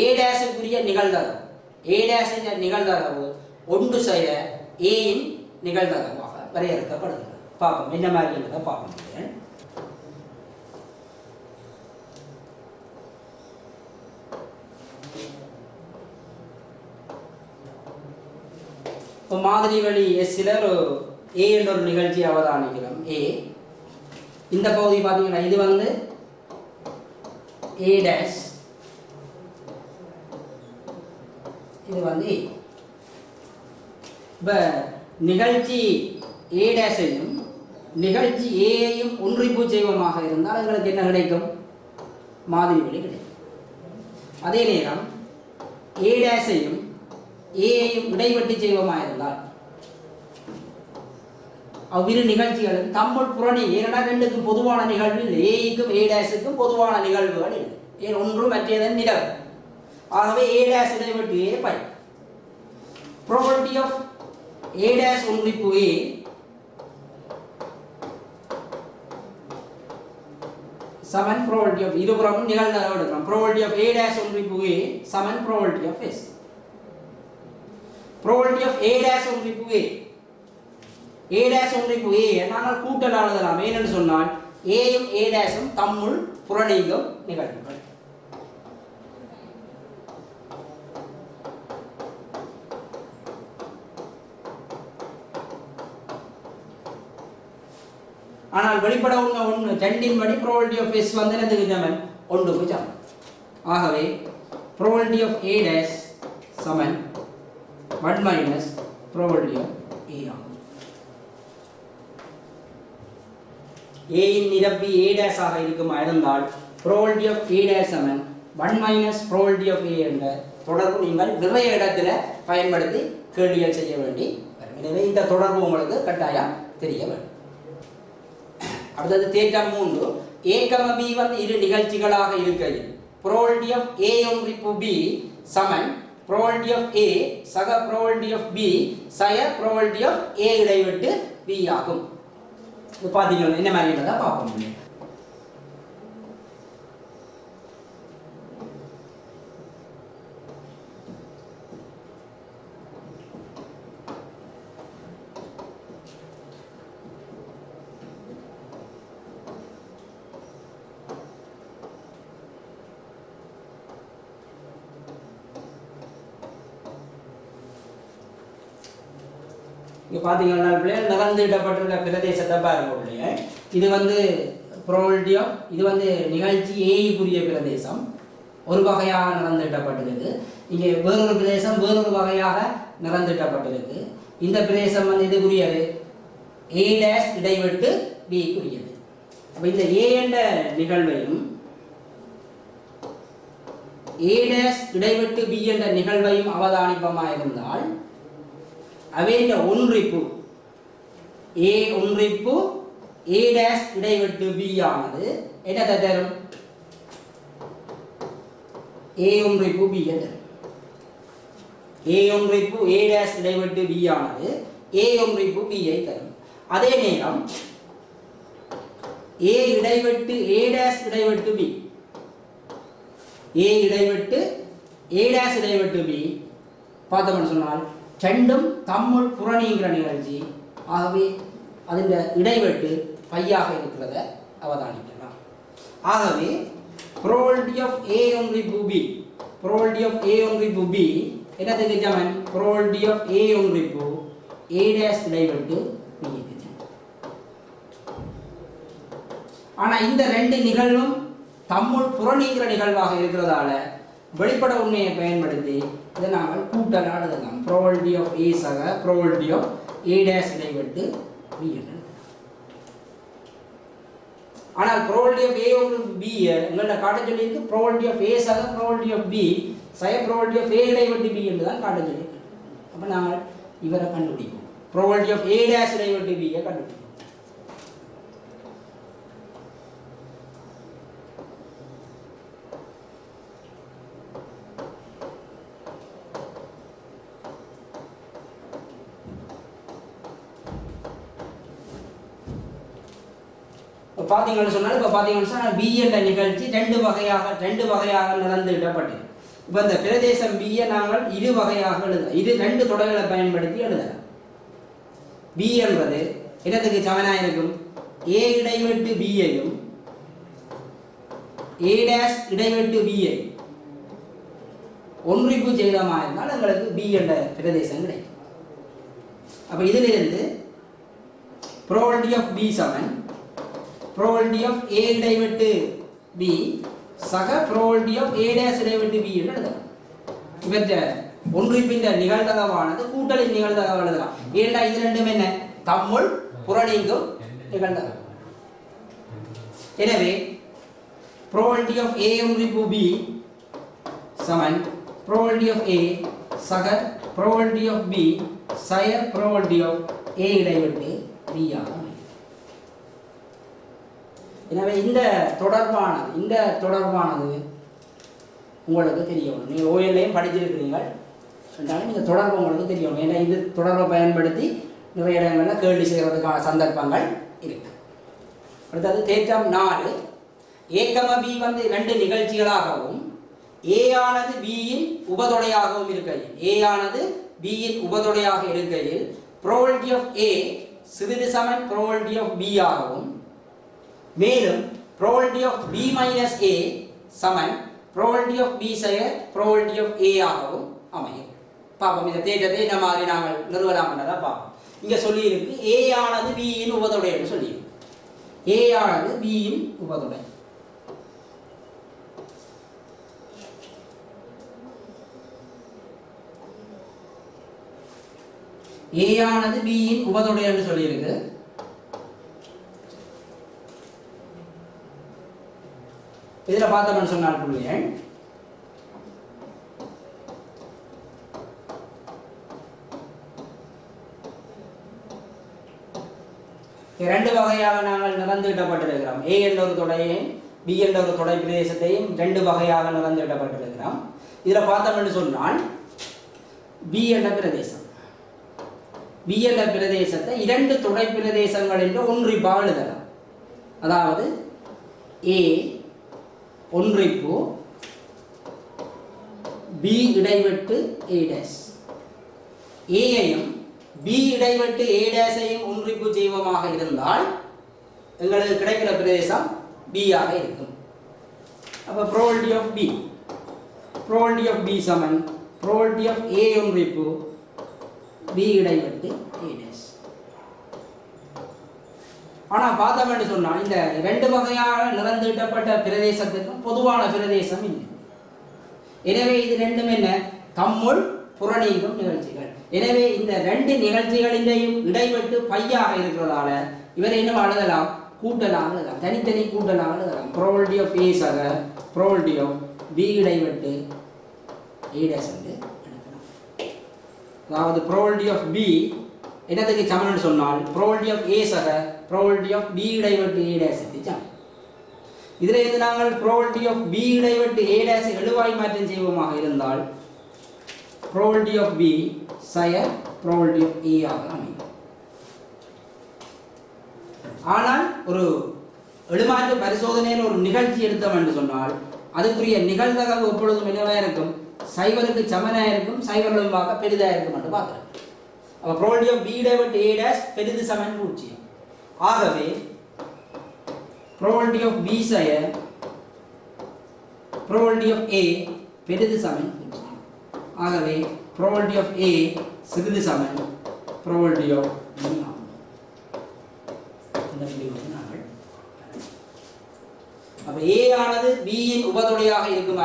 A'-க்குரிய நிகழ்தகவு A' நிகழ்தகவு 1 செய்ய ஏயின் நிகழ்தகவாக வரையறுக்கப்படுகிறது. பார்ப்போம் என்ன மாதிரி என்பதை பார்ப்போம். இப்போ மாதிரி வழி எஸ்ஸில் ஏ என்ற ஒரு நிகழ்ச்சி அவதானிக்கிறோம். ஏ இந்த பகுதி பார்த்தீங்கன்னா இது வந்து A', இது வந்து ஏ. இப்போ நிகழ்ச்சி A'-ஐயும் நிகழ்ச்சி ஏயையும் ஒன்றிப்பு செய்வமாக இருந்தால் எங்களுக்கு என்ன கிடைக்கும்? மாதிரி வழி கிடைக்கும். அதே நேரம் A'-ஐயும் ஏயையும் இடைவெட்டி செய்வமாக இருந்தால் அவ்விரு நிகழ்ச்சிகளும் தம்முள் புரணி, ஏன்னா ரெண்டுக்கும் பொதுவான நிகழ்வு இல்லை. ஏய்க்கும் A'-க்கும் பொதுவான நிகழ்வுகள் இல்லை. ஏன் ஒன்று மற்றதன் நிகழ்வு. ஆகவே A' இடைவெட்டி A phi probability of A' ஒன்றிப்பு A சமன் probability of இருபுறமும் நிகழ்தகவு எடுக்கலாம். probability of A' ஒன்றிப்பு A சமன் probability of S. probability of A' ஒன்றிப்பு A' ஒன்றிப்பு A நாங்கள் கூட்டல் எழுதலாம். ஏனென்று சொன்னால் ஏயும் A' தம்முள் புறநீங்கும் நிகழ்வுகள். ஆனால் வெளிப்பட ஒன்று ரெண்டின் படி probability of S வந்து என்னதுக்கு சமன்? 1க்கு சமன். ஆகவே probability of A' சமன் 1 minus probability of A ஆகும். A இன் நிரப்பி A' ஆக இருக்குமா இருந்தால் probability of A' சமன் 1 minus probability of A என்ற தொடர்பு நீங்கள் நிறைய இடத்துல பயன்படுத்தி கேள்விகள் செய்ய வேண்டி வரும். எனவே இந்த தொடர்பு உங்களுக்கு கட்டாயம் தெரிய வேண்டும். அடுத்தது தேற்றம் 3. A, B வந்து இரு நிகழ்ச்சிகளாக இருக்கையில் probability of A ஒன்றிப்பு B Saman probability of A சக probability of B சய probability of A இடைவெட்டு B ஆகும். இது பார்த்தீங்கன்னா என்ன மாதிரி இருந்தால் பார்ப்போம். இங்கே பார்த்தீங்கன்னா நிறந்திடப்பட்டிருக்க பிரதேசத்தை பாருங்க. இது வந்து probability of இது வந்து நிகழ்ச்சி ஏய்க்குரிய பிரதேசம் ஒரு வகையாக நிறந்திடப்பட்டிருக்கு. இங்கே வேறொரு பிரதேசம் வேறொரு வகையாக நிறந்திடப்பட்டிருக்கு. இந்த பிரதேசம் வந்து இதுக்குரியது A' இடைவெட்டு B-க்குரியது. அப்போ இந்த A என்ற நிகழ்வையும் A' இடைவெட்டு B என்ற நிகழ்வையும் அவதானிப்பமாக இருந்தால் அவையின் ஒன்றிப்பு A ஒன்றிப்பு A' இடைவெட்டு B ஆனது என்ன தரும்? A ஒன்றிப்பு B தரும். A ஒன்றிப்பு A' இடைவெட்டு B ஆனது A ஒன்றிப்பு B ஐ தரும். அதே நேரம் A இடைவெட்டு A' இடைவெட்டு B A இடைவெட்டு A' இடைவெட்டு B பார்த்தோம்னு சொன்னால் ரெண்டும் தம்முள் புறநீங்கிற நிகழ்ச்சி. ஆகவே அதன் இடைவெட்டு பையாக இருக்கிறத அவதானிக்கலாம். ஆகவே probability of A ஒன்றிப்பு B probability of A ஒன்றிப்பு B என்னதுக்கு சமன்? probability of A ஒன்றிப்பு A' இடைவெட்டு B க்கு சமன். ஆனா இந்த ரெண்டு நிகழ்வும் தம்முள் புறநீங்கிற நிகழ்வாக இருக்கிறதால வெளிப்பட உண்மையை பயன்படுத்தி இதை நாங்கள் கூட்டல் எழுதலாம். probability of A சக probability of A' இடைவெட்டு B என்று. ஆனால் probability of A ஒன்று B எங்கள்ட்ட காட்ட சொல்லியிருக்கு. probability of A சக probability of B சய probability of A இடைவெட்டு B என்று தான் காட்ட சொல்லியிருக்கு. அப்போ நாங்கள் இவரை கண்டுபிடிப்போம். probability of A' இடைவெட்டு B கண்டுபிடிப்போம். இப்போ பார்த்தீங்கன்னு சொன்னால் இப்போ பார்த்தீங்கன்னு சொன்னால் பி என்ற நிகழ்ச்சி ரெண்டு வகையாக நடந்துவிடப்பட்டது. இப்போ இந்த பிரதேசம் பியை நாங்கள் இரு வகையாக எழுதலாம். இது ரெண்டு தொடர்களை பயன்படுத்தி எழுதலாம். பி என்பது இடத்துக்கு சமனாக இருக்கும் ஏ இடைவெட்டு பியையும் ஏ டேஷ் இடைவெட்டு பிஐ ஒன்றிப்பு செய்தமாக இருந்தால் எங்களுக்கு பி என்ற பிரதேசம் கிடைக்கும். அப்போ இதிலிருந்து ப்ரோபபிலிட்டி ஆஃப் பி சமன் ப்ரோபபிலிட்டி ஆஃப் ஏ இடைவெட்டு பி சக ப்ரோபபிலிட்டி ஆஃப் ஏ டேஷ் இடைவெட்டு பி என்று எழுதலாம். இவற்றை ஒன்றிப்பின் நிகழ்தகவானது கூட்டலின் நிகழ்தகவு எழுதலாம். ஏண்டா இது ரெண்டும் என்ன தம்முள் புறநீங்கும் நிகழ்தகவு. எனவே ப்ரோபபிலிட்டி ஆஃப் ஏ ஒன்றிப்பு பி சமன் ப்ரோபபிலிட்டி ஆஃப் ஏ சக ப்ரோபபிலிட்டி ஆஃப் பி சய ப்ரோபபிலிட்டி ஆஃப் ஏ இடைவெட்டு பி ஆகும். எனவே இந்த தொடர்பானது உங்களுக்கு தெரியணும். நீங்கள் ஓஎல்லையும் படிச்சிருக்கிறீர்கள் என்றாலும் இந்த தொடர்பு உங்களுக்கு தெரியணும். ஏன்னா இந்த தொடர்பை பயன்படுத்தி நிறைய இடங்களில் கேள்வி செய்கிறதுக்கான சந்தர்ப்பங்கள் இருக்கு. அடுத்தது தேற்றம் 4 ஏ பி வந்து ரெண்டு நிகழ்ச்சிகளாகவும் ஏ ஆனது பியின் உபதொடையாகவும் இருக்கையில் ப்ரோபபிலிட்டி ஆஃப் ஏ சிறிது சமன் ப்ரோபபிலிட்டி ஆஃப் பி ஆகவும் மேலும் probability of B minus A சமன் ப்ரோபபிலிட்டி ஆஃப் பி சய ப்ரோபபிலிட்டி ஆஃப் ஏ ஆகவும் அமையும். பார்ப்போம் இந்த தேற்றத்தை இந்த மாதிரி நாங்கள் நிறுவலாம் என்றதை பார்ப்போம். இங்கே சொல்லியிருக்கு ஏ ஆனது பியின் உபதொடை என்று சொல்லியிருக்கு. ஏ ஆனது பியின் உபதொடை. ஏ ஆனது பியின் உபதொடை என்று சொல்லியிருக்கு. இதில் பார்த்தோம்னு சொன்னால் புள்ளியன் ரெண்டு வகையாக நாங்கள் நிறந்துவிடப்பட்டிருக்கிறோம். ஏ என்ற ஒரு தொடையையும் பி என்ற ஒரு தொடை பிரதேசத்தையும் ரெண்டு வகையாக நிறந்துவிடப்பட்டிருக்கிறோம். இதில் பார்த்தோம்னு சொன்னால் பி என்ற பிரதேசத்தை இரண்டு தொடை பிரதேசங்கள் என்று ஒன்றிப்பாக எழுதலாம். அதாவது ஏ ஒன்றிப்பு பி இடைவெட்டு ஏ டேஷ், ஏயையும் பி இடைவெட்டு ஏ டேஷையும் ஒன்றிப்பு செய்வமாக இருந்தால் எங்களுக்கு கிடைக்கிற பிரதேசம் பி ஆக இருக்கும். அப்போ ப்ரோபபிலிட்டி ஆஃப் பி சமன் ப்ரோபபிலிட்டி ஆஃப் ஏ ஒன்றிப்பு பி இடைவெட்டு ஏ டேஷ். ஆனால் பார்த்தோம்னு சொன்னால் இந்த ரெண்டு வகையாக நிறந்துவிட்டப்பட்ட பிரதேசத்துக்கும் பொதுவான பிரதேசம் இல்லை. எனவே இது ரெண்டும் என்ன தம்முள் புறநீங்கும் நிகழ்ச்சிகள். எனவே இந்த ரெண்டு நிகழ்ச்சிகளிலேயும் இடைவெட்டு பையாக இருக்கிறதால இவரை என்ன எழுதலாம் கூட்டலாக எழுதலாம், தனித்தனி கூட்டலாக எழுதலாம். ப்ரோபபிலிட்டி ஆஃப் ஏ சக ப்ரோபபிலிட்டி ஆஃப் பி இடைவெட்டு ஏ டேஷ் வந்து எழுதலாம். அதாவது ப்ரோபபிலிட்டி ஆஃப் பி என்னத்துக்கு சமன்னு சொன்னால் ப்ரோபபிலிட்டி ஆஃப் ஏ சக ப்ரோபபிலிட்டி ஆஃப் பி இடைவெட்டு ஏ டேஷுக்கு சமம். இதில் இருந்து நாங்கள் ப்ரோபபிலிட்டி ஆஃப் பி இடைவெட்டு ஏ டேஷ் எழுவாய் மாற்றம் செய்வோமாக இருந்தால் ப்ரோபபிலிட்டி ஆஃப் பி சய ப்ரோபபிலிட்டி ஆஃப் ஏ ஆக அமையும். ஆனால் ஒரு எழுமாற்று பரிசோதனையில் ஒரு நிகழ்ச்சி எடுத்தோம் என்று சொன்னால் அதுக்குரிய நிகழ்தகவு எப்பொழுதும் என்னவாக இருக்கும், சைவருக்கு சமனாக இருக்கும், சைவர்களும் பார்க்க பெரிதாக இருக்கும் என்று பார்க்குறேன். அப்போ ப்ரோபபிலிட்டி ஆஃப் பி இடைவெட்டு ஏ டேஷ் பெரிது சமன் 0. ஆகவே ப்ரோபபிலிட்டி ஆஃப் பி சய ப்ரோபபிலிட்டி ஆஃப் ஏ பெரிது சமன் 0. ஆகவே ப்ரோபபிலிட்டி ஆஃப் ஏ சிறிது சமன் ப்ரோபபிலிட்டி ஆஃப் பி ஆகும். இந்த முடிவுக்கு நாங்கள் அப்போ ஏ ஆனது பியின் உபதொடையாக இருக்குமா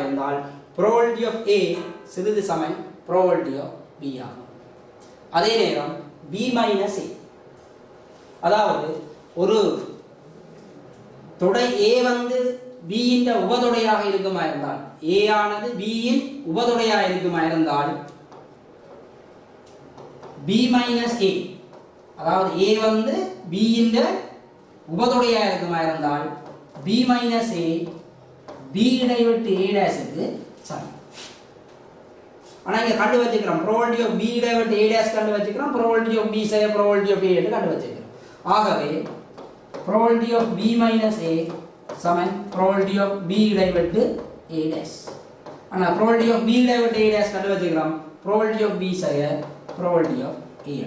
இருந்தால் ப்ரோபபிலிட்டி ஆஃப் ஏ சிறிது சமன் ப்ரோபபிலிட்டி ஆஃப் பி ஆகும். அதே நேரம் பி மைனஸ் ஏ, அதாவது ஒரு தொடை ஏ வந்து பியின் உபதொடையாக இருக்குமா இருந்தால், ஏ ஆனது பியின் உபதொடையாக இருக்குமா இருந்தால் பி மைனஸ் ஏ, அதாவது ஏ வந்து பியின் உபதொடையாக இருக்குமா இருந்தால் பி மைனஸ் ஏ பி இடைவெட்டு ஏ டேஷுக்கு சமம். ஆனால் இங்கே கண்டு வச்சுக்கிறோம் ப்ரோபபிலிட்டி ஆஃப் பி இடைவெட்டு ஏ டேஷ் கண்டு வச்சுக்கிறோம், ப்ரோபபிலிட்டி ஆஃப் பி சய ப்ரோபபிலிட்டி ஆஃப் ஏ கண்டு வச்சுக்கிறோம். ஆகவே probability of b minus a சமன் probability of b divided a dash. ஆனா probability of b divided a dash கண்டு வச்சுக்கலாம். probability of b சய probability of a.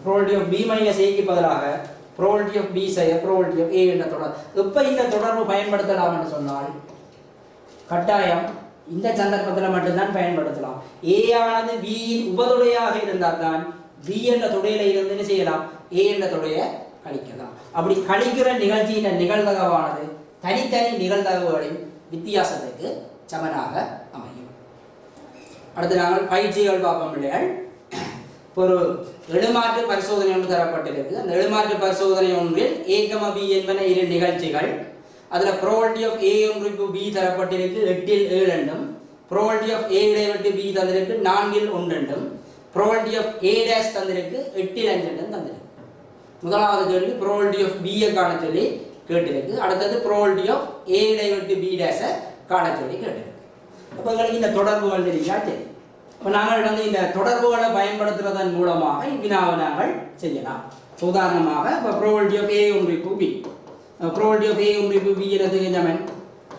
probability of b minus a க்கு பதிலாக probability of b சய probability of a என்ற தொடர். எப்ப இந்த தொடர்பு பயன்படுத்தலாம் என்று சொன்னால் கட்டாயம் இந்த சந்தர்ப்பத்தில் மட்டும்தான் பயன்படுத்தலாம். a ஆனது b இன் உபதொடையாக இருந்தால் தான் b என்ற தொடையில இருந்து என்ன செய்யலாம், a என்ற தொடையை கழிக்கலாம். அப்படி கழிக்கிற நிகழ்ச்சியின் நிகழ்தகவானது தனித்தனி நிகழ்தகவுகளின் வித்தியாசத்துக்கு சமனாக அமையும். அடுத்து நாங்கள் பயிற்சிகள் பார்ப்போம் பிள்ளைகள். ஒரு எழுமாற்று பரிசோதனை ஒன்று தரப்பட்டிருக்கு. அந்த எழுமாற்று பரிசோதனை ஒன்றில் a, b என்பன இரு நிகழ்ச்சிகள். அதில் probability of a ஒன்று b தரப்பட்டிருக்கு 8 இல் 7 என்றும், probability of a இடைவெட்டு b தந்திருக்கு 4 இல் 1 என்றும், probability of a dash தந்திருக்கு 8 இல் 5 என்றும் தந்திருக்கு. முதலாவது கேள்வி probability of b காண சொல்லி கேட்டிருக்கு. அடுத்தது probability of a இடைவெட்டு b dash காண சொல்லி கேட்டிருக்கு. அப்போ உங்களுக்கு இந்த தொடர்புகள் தெரிஞ்சா சரி. இப்போ நாங்கள் வந்து இந்த தொடர்புகளை பயன்படுத்துவதன் மூலமாக இவ்வினாவை நாங்கள் செய்யலாம். உதாரணமாக இப்போ probability of a ஒன்று b, probability of a ஒன்று b எனது சமன்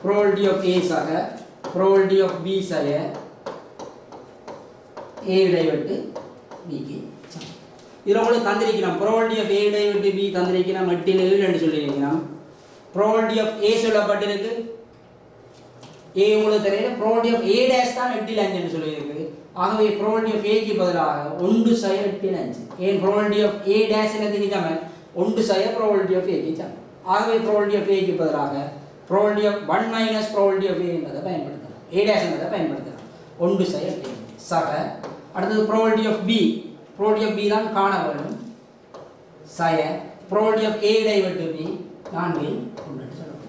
probability of a சக probability of b சக a இடைவெட்டு b க்கு சமம். இதில் உங்களுக்கு தந்திருக்கிறோம் probability of a இடைவெட்டு b தந்திருக்கிறோம் 8 இல் 7 என்று சொல்லியிருக்கிறோம். probability of a சொல்லப்பட்டிருக்கு a உங்களுக்கு தெரியல, probability of a dash தான் 8 இல் 5 என்று சொல்லியிருக்கு. ஆகவே probability of a க்கு பதிலாக 1 சய 8 இல் 5. ஏன் probability of a dash என்னதுக்கு சமம் 1 சய probability of a க்கு சமம். ஆகவே probability of a க்கு பதிலாக probability of 1 minus probability of a என்பதை பயன்படுத்தலாம். a dash என்பதை பயன்படுத்தலாம். 1 சய 8 சக. அடுத்தது probability of b, probability of b தான் காண வேண்டும் சய probability of a இடைவெட்டு b 4 இல் 1 என்று சொல்லலாம்.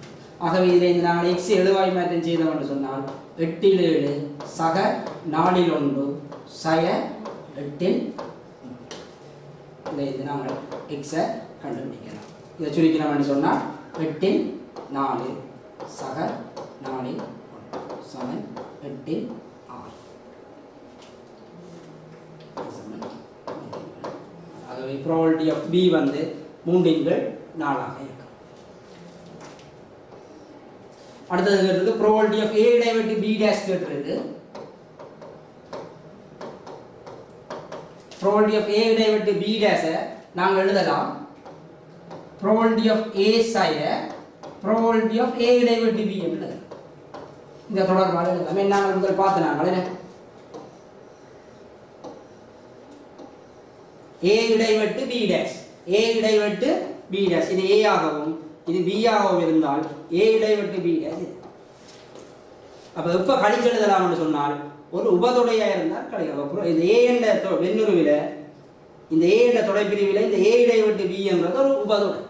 ஆகவே இதில் நாங்கள் x எழுவாய் மாற்றம் செய்தோம் என்று சொன்னால் 8 இல் 7 சக 4 இல் 1 சய 8 இல் இதை நாங்கள் x-ஐ கண்டுபிடிக்கலாம். இதை சுருக்கினோம் என்று சொன்னால் 8 இல் 4 சக 4 இல் 1 சமன் 8 இல் 6. ஆகவே probability of b வந்து 3 இன் கீழ் 4 ஆக இருக்கும். அடுத்தது கேட்டது probability of a இடைவெட்டு b dash கேட்டிருக்கு. probability of a இடைவெட்டு b dash நாங்கள் எழுதலாம் probability of a சய probability of a இடைவெட்டு b என்று இந்த தொடர்பாக எழுதலாம். என்ன முதல் பார்த்தனாங்களே a இடைவெட்டு b dash, a இடைவெட்டு b dash இது a ஆகவும் இது b ஆகவும் இருந்தால் a இடைவெட்டு b dash. அப்ப எப்ப கழிச்சு எழுதலாம் என்று சொன்னால் ஒரு உபதொடையா இருந்தால் கழிக்கலாம். இந்த a என்ற வெண்ணுருவில இந்த a என்ற தொடைப்பிரிவில இந்த a இடைவெட்டு b என்றது ஒரு உபதொடை.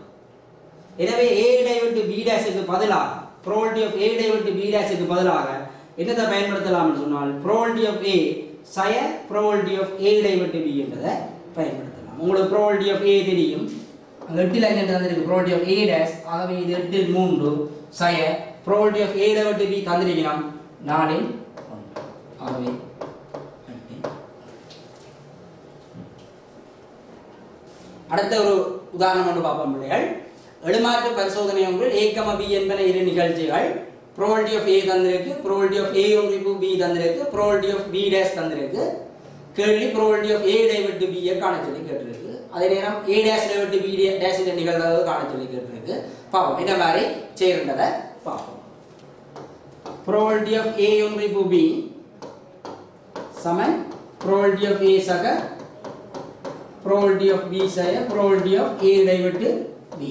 எனவே a இடைவெட்டு b dash-க்கு பதிலாக probability of a இடைவெட்டு b dash-க்கு பதிலாக என்னத்தை பயன்படுத்தலாம் என்று சொன்னால் probability of a சய probability of a இடைவெட்டு b என்பதை பயன்படுத்தலாம். உங்களுக்கு probability of a தெரியும், அங்கே 8 இல் 5 என்று தந்திருக்கு probability of a dash. ஆகவே இது 8 இல் 3 சய probability of a இடைவெட்டு b தந்திருக்கிறோம் 4 இல் 1. ஆகவே 8 இல். அடுத்த ஒரு உதாரணம் ஒன்று பார்ப்போம் பிள்ளைகள். எழுமாற்று பரிசோதனை ஒன்றில் a, b என்பன இரு நிகழ்ச்சிகள். probability of a தந்திருக்கு, probability of a ஒன்று b தந்திருக்கு, probability of b dash தந்திருக்கு. கேள்வி probability of a இடைவெட்டு b காண சொல்லி கேட்டிருக்கு. அதே நேரம் a dash இடைவெட்டு b dash என்ற நிகழ்தகவு காண சொல்லி கேட்டிருக்கு. பார்ப்போம் என்ன மாதிரி செய்யறதை பார்ப்போம். probability of a ஒன்று b Saman probability of a சக probability of b சய probability of a இடைவெட்டு b.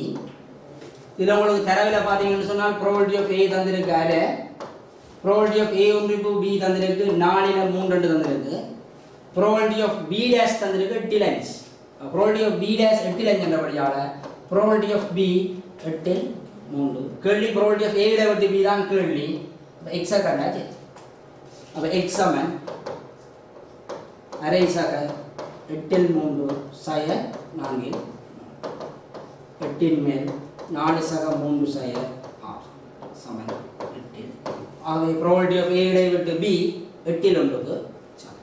இதில் உங்களுக்கு தரவில் பார்த்தீங்கன்னு சொன்னால் probability of a தந்திருக்கு, probability of a ஒன்று b தந்திருக்கு 4 இல் 3 என்று தந்திருக்கு. probability of b dash தந்திருக்கு 8 will 5. probability of b dash 8 will 5 என்றபடியால் probability of b 8 இல் 3. கேள்வி probability of a இடைவெட்டு b தான் கேள்வி. x கண்டாச்சு. அப்போ x சமன் அரை சக 8 இல் 3 சய 4 இல் 8 இன் மேல் 4 சக 3 சய 6 சமன் 8 இல். ஆகவே probability of a இடைவெட்டு b 8 இல் 1க்கு சமம்.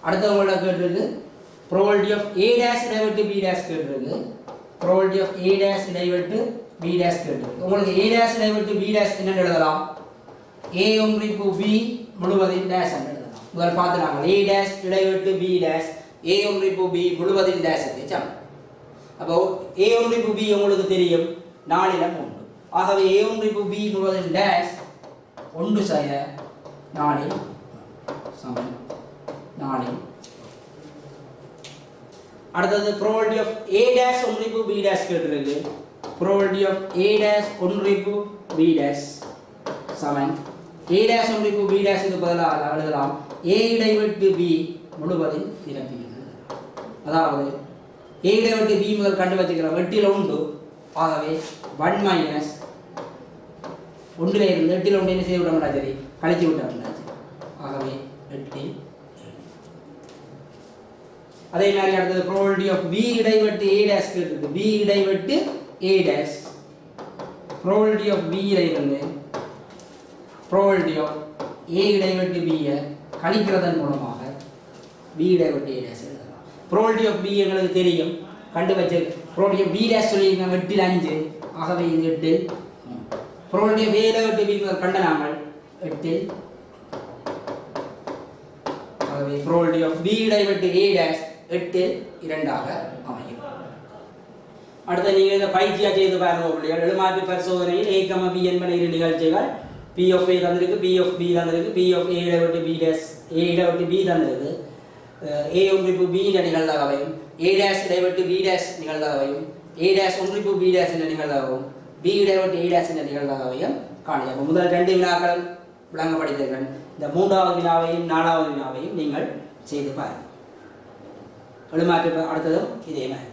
அடுத்த உங்களோட கேட்டிருக்கு ப்ராபபிலிட்டி ஆஃப் a dash இடைவெட்டு b dash கேட்டிருக்கு. ப்ராபபிலிட்டி ஆஃப் a dash இடைவெட்டு b dash கேட்டிருக்கு. உங்களுக்கு a dash இடைவெட்டு b dash என்ன எழுதலாம்? a ஒன்றிப்பு b முழுவதின் dash என்று எழுதலாம். முதல் பார்த்துனாங்க a dash இடைவெட்டு b dash a ஒன்றிப்பு b முழுவதின் dash க்கு சமம். அப்போ a ஒன்றிப்பு b உங்களுக்கு தெரியும் 4 ஆகவே a ஒன்றிப்பு b முழுவதின் dash 1 செய்ய 4 சமம் 4. அடுத்தது ப்ராபபிலிட்டி ஆஃப் a dash ஒன்றிப்பு b dash கேட்டிருக்கு. ப்ராபபிலிட்டி ஆஃப் a dash ஒன்றிப்பு b dash சமம் a dash ஒன்றிப்பு b dash க்கு பதிலாக எழுதலாம் a இடைவெட்டு b முழுவதின் நிரப்பியது. அதாவது a இடைவெட்டு b முதல் கண்டு வச்சுக்கிறோம் 8 ல் 1 ஆகவே 1 மைனஸ் 1 ல இருந்து 8 ல் 1 என்ன செய்ய விடமாட்டா சரி கழிச்சு விட்டோம்னா ஆகவே 8 அதே மாதிரி அடுத்தது ப்ராபபிலிட்டி ஆஃப் b இடைவெட்டு a dash கேட்டிருக்கு. b இடைவெட்டு a dash probability of b ல இருந்து ப்ராபபிலிட்டி ஆஃப் a இடைவெட்டு b யை கழிக்கிறதன் மூலமாக b இடைவெட்டு a dash எழுதலாம். ப்ராபபிலிட்டி ஆஃப் b எங்களுக்கு தெரியும் கண்டு வச்சு ப்ராபபிலிட்டி ஆஃப் b dash சொல்லியிருக்கோம் 8 ல் 5 ஆகவே இது 8 ல் ப்ராபபிலிட்டி ஆஃப் a இடைவெட்டு b கண்ட நாங்கள் 8 ல் ஆகவே ப்ராபபிலிட்டி ஆஃப் b இடைவெட்டு a dash 8 ல் 2 ஆக அமையும். அடுத்து நீங்கள் இந்த பயிற்சியாக செய்து பாருங்க பிள்ளைகள். எழுமாற்று பரிசோதனையில் a, b என்பன இரு நிகழ்ச்சிகள் p of a தந்திருக்கு, p of b தந்திருக்கு, p of a இடைவெட்டு b dash a இடைவெட்டு b தந்திருக்கு. a ஒன்றிப்பு b என்ற நிகழ்தகவையும் a dash இடைவெட்டு b dash நிகழ்தகவையும் a dash ஒன்றிப்பு b dash என்ற நிகழ்தகவையும் b இடைவெட்டு a dash என்ற நிகழ்தகவையும் காணலாம். முதல் 2 வினாக்கள் விளங்கப்படுத்தீர்கள். இந்த 3வது வினாவையும் 4வது வினாவையும் நீங்கள் செய்து பாருங்கள். எழுமாற்று அடுத்ததும் இதே மாதிரி.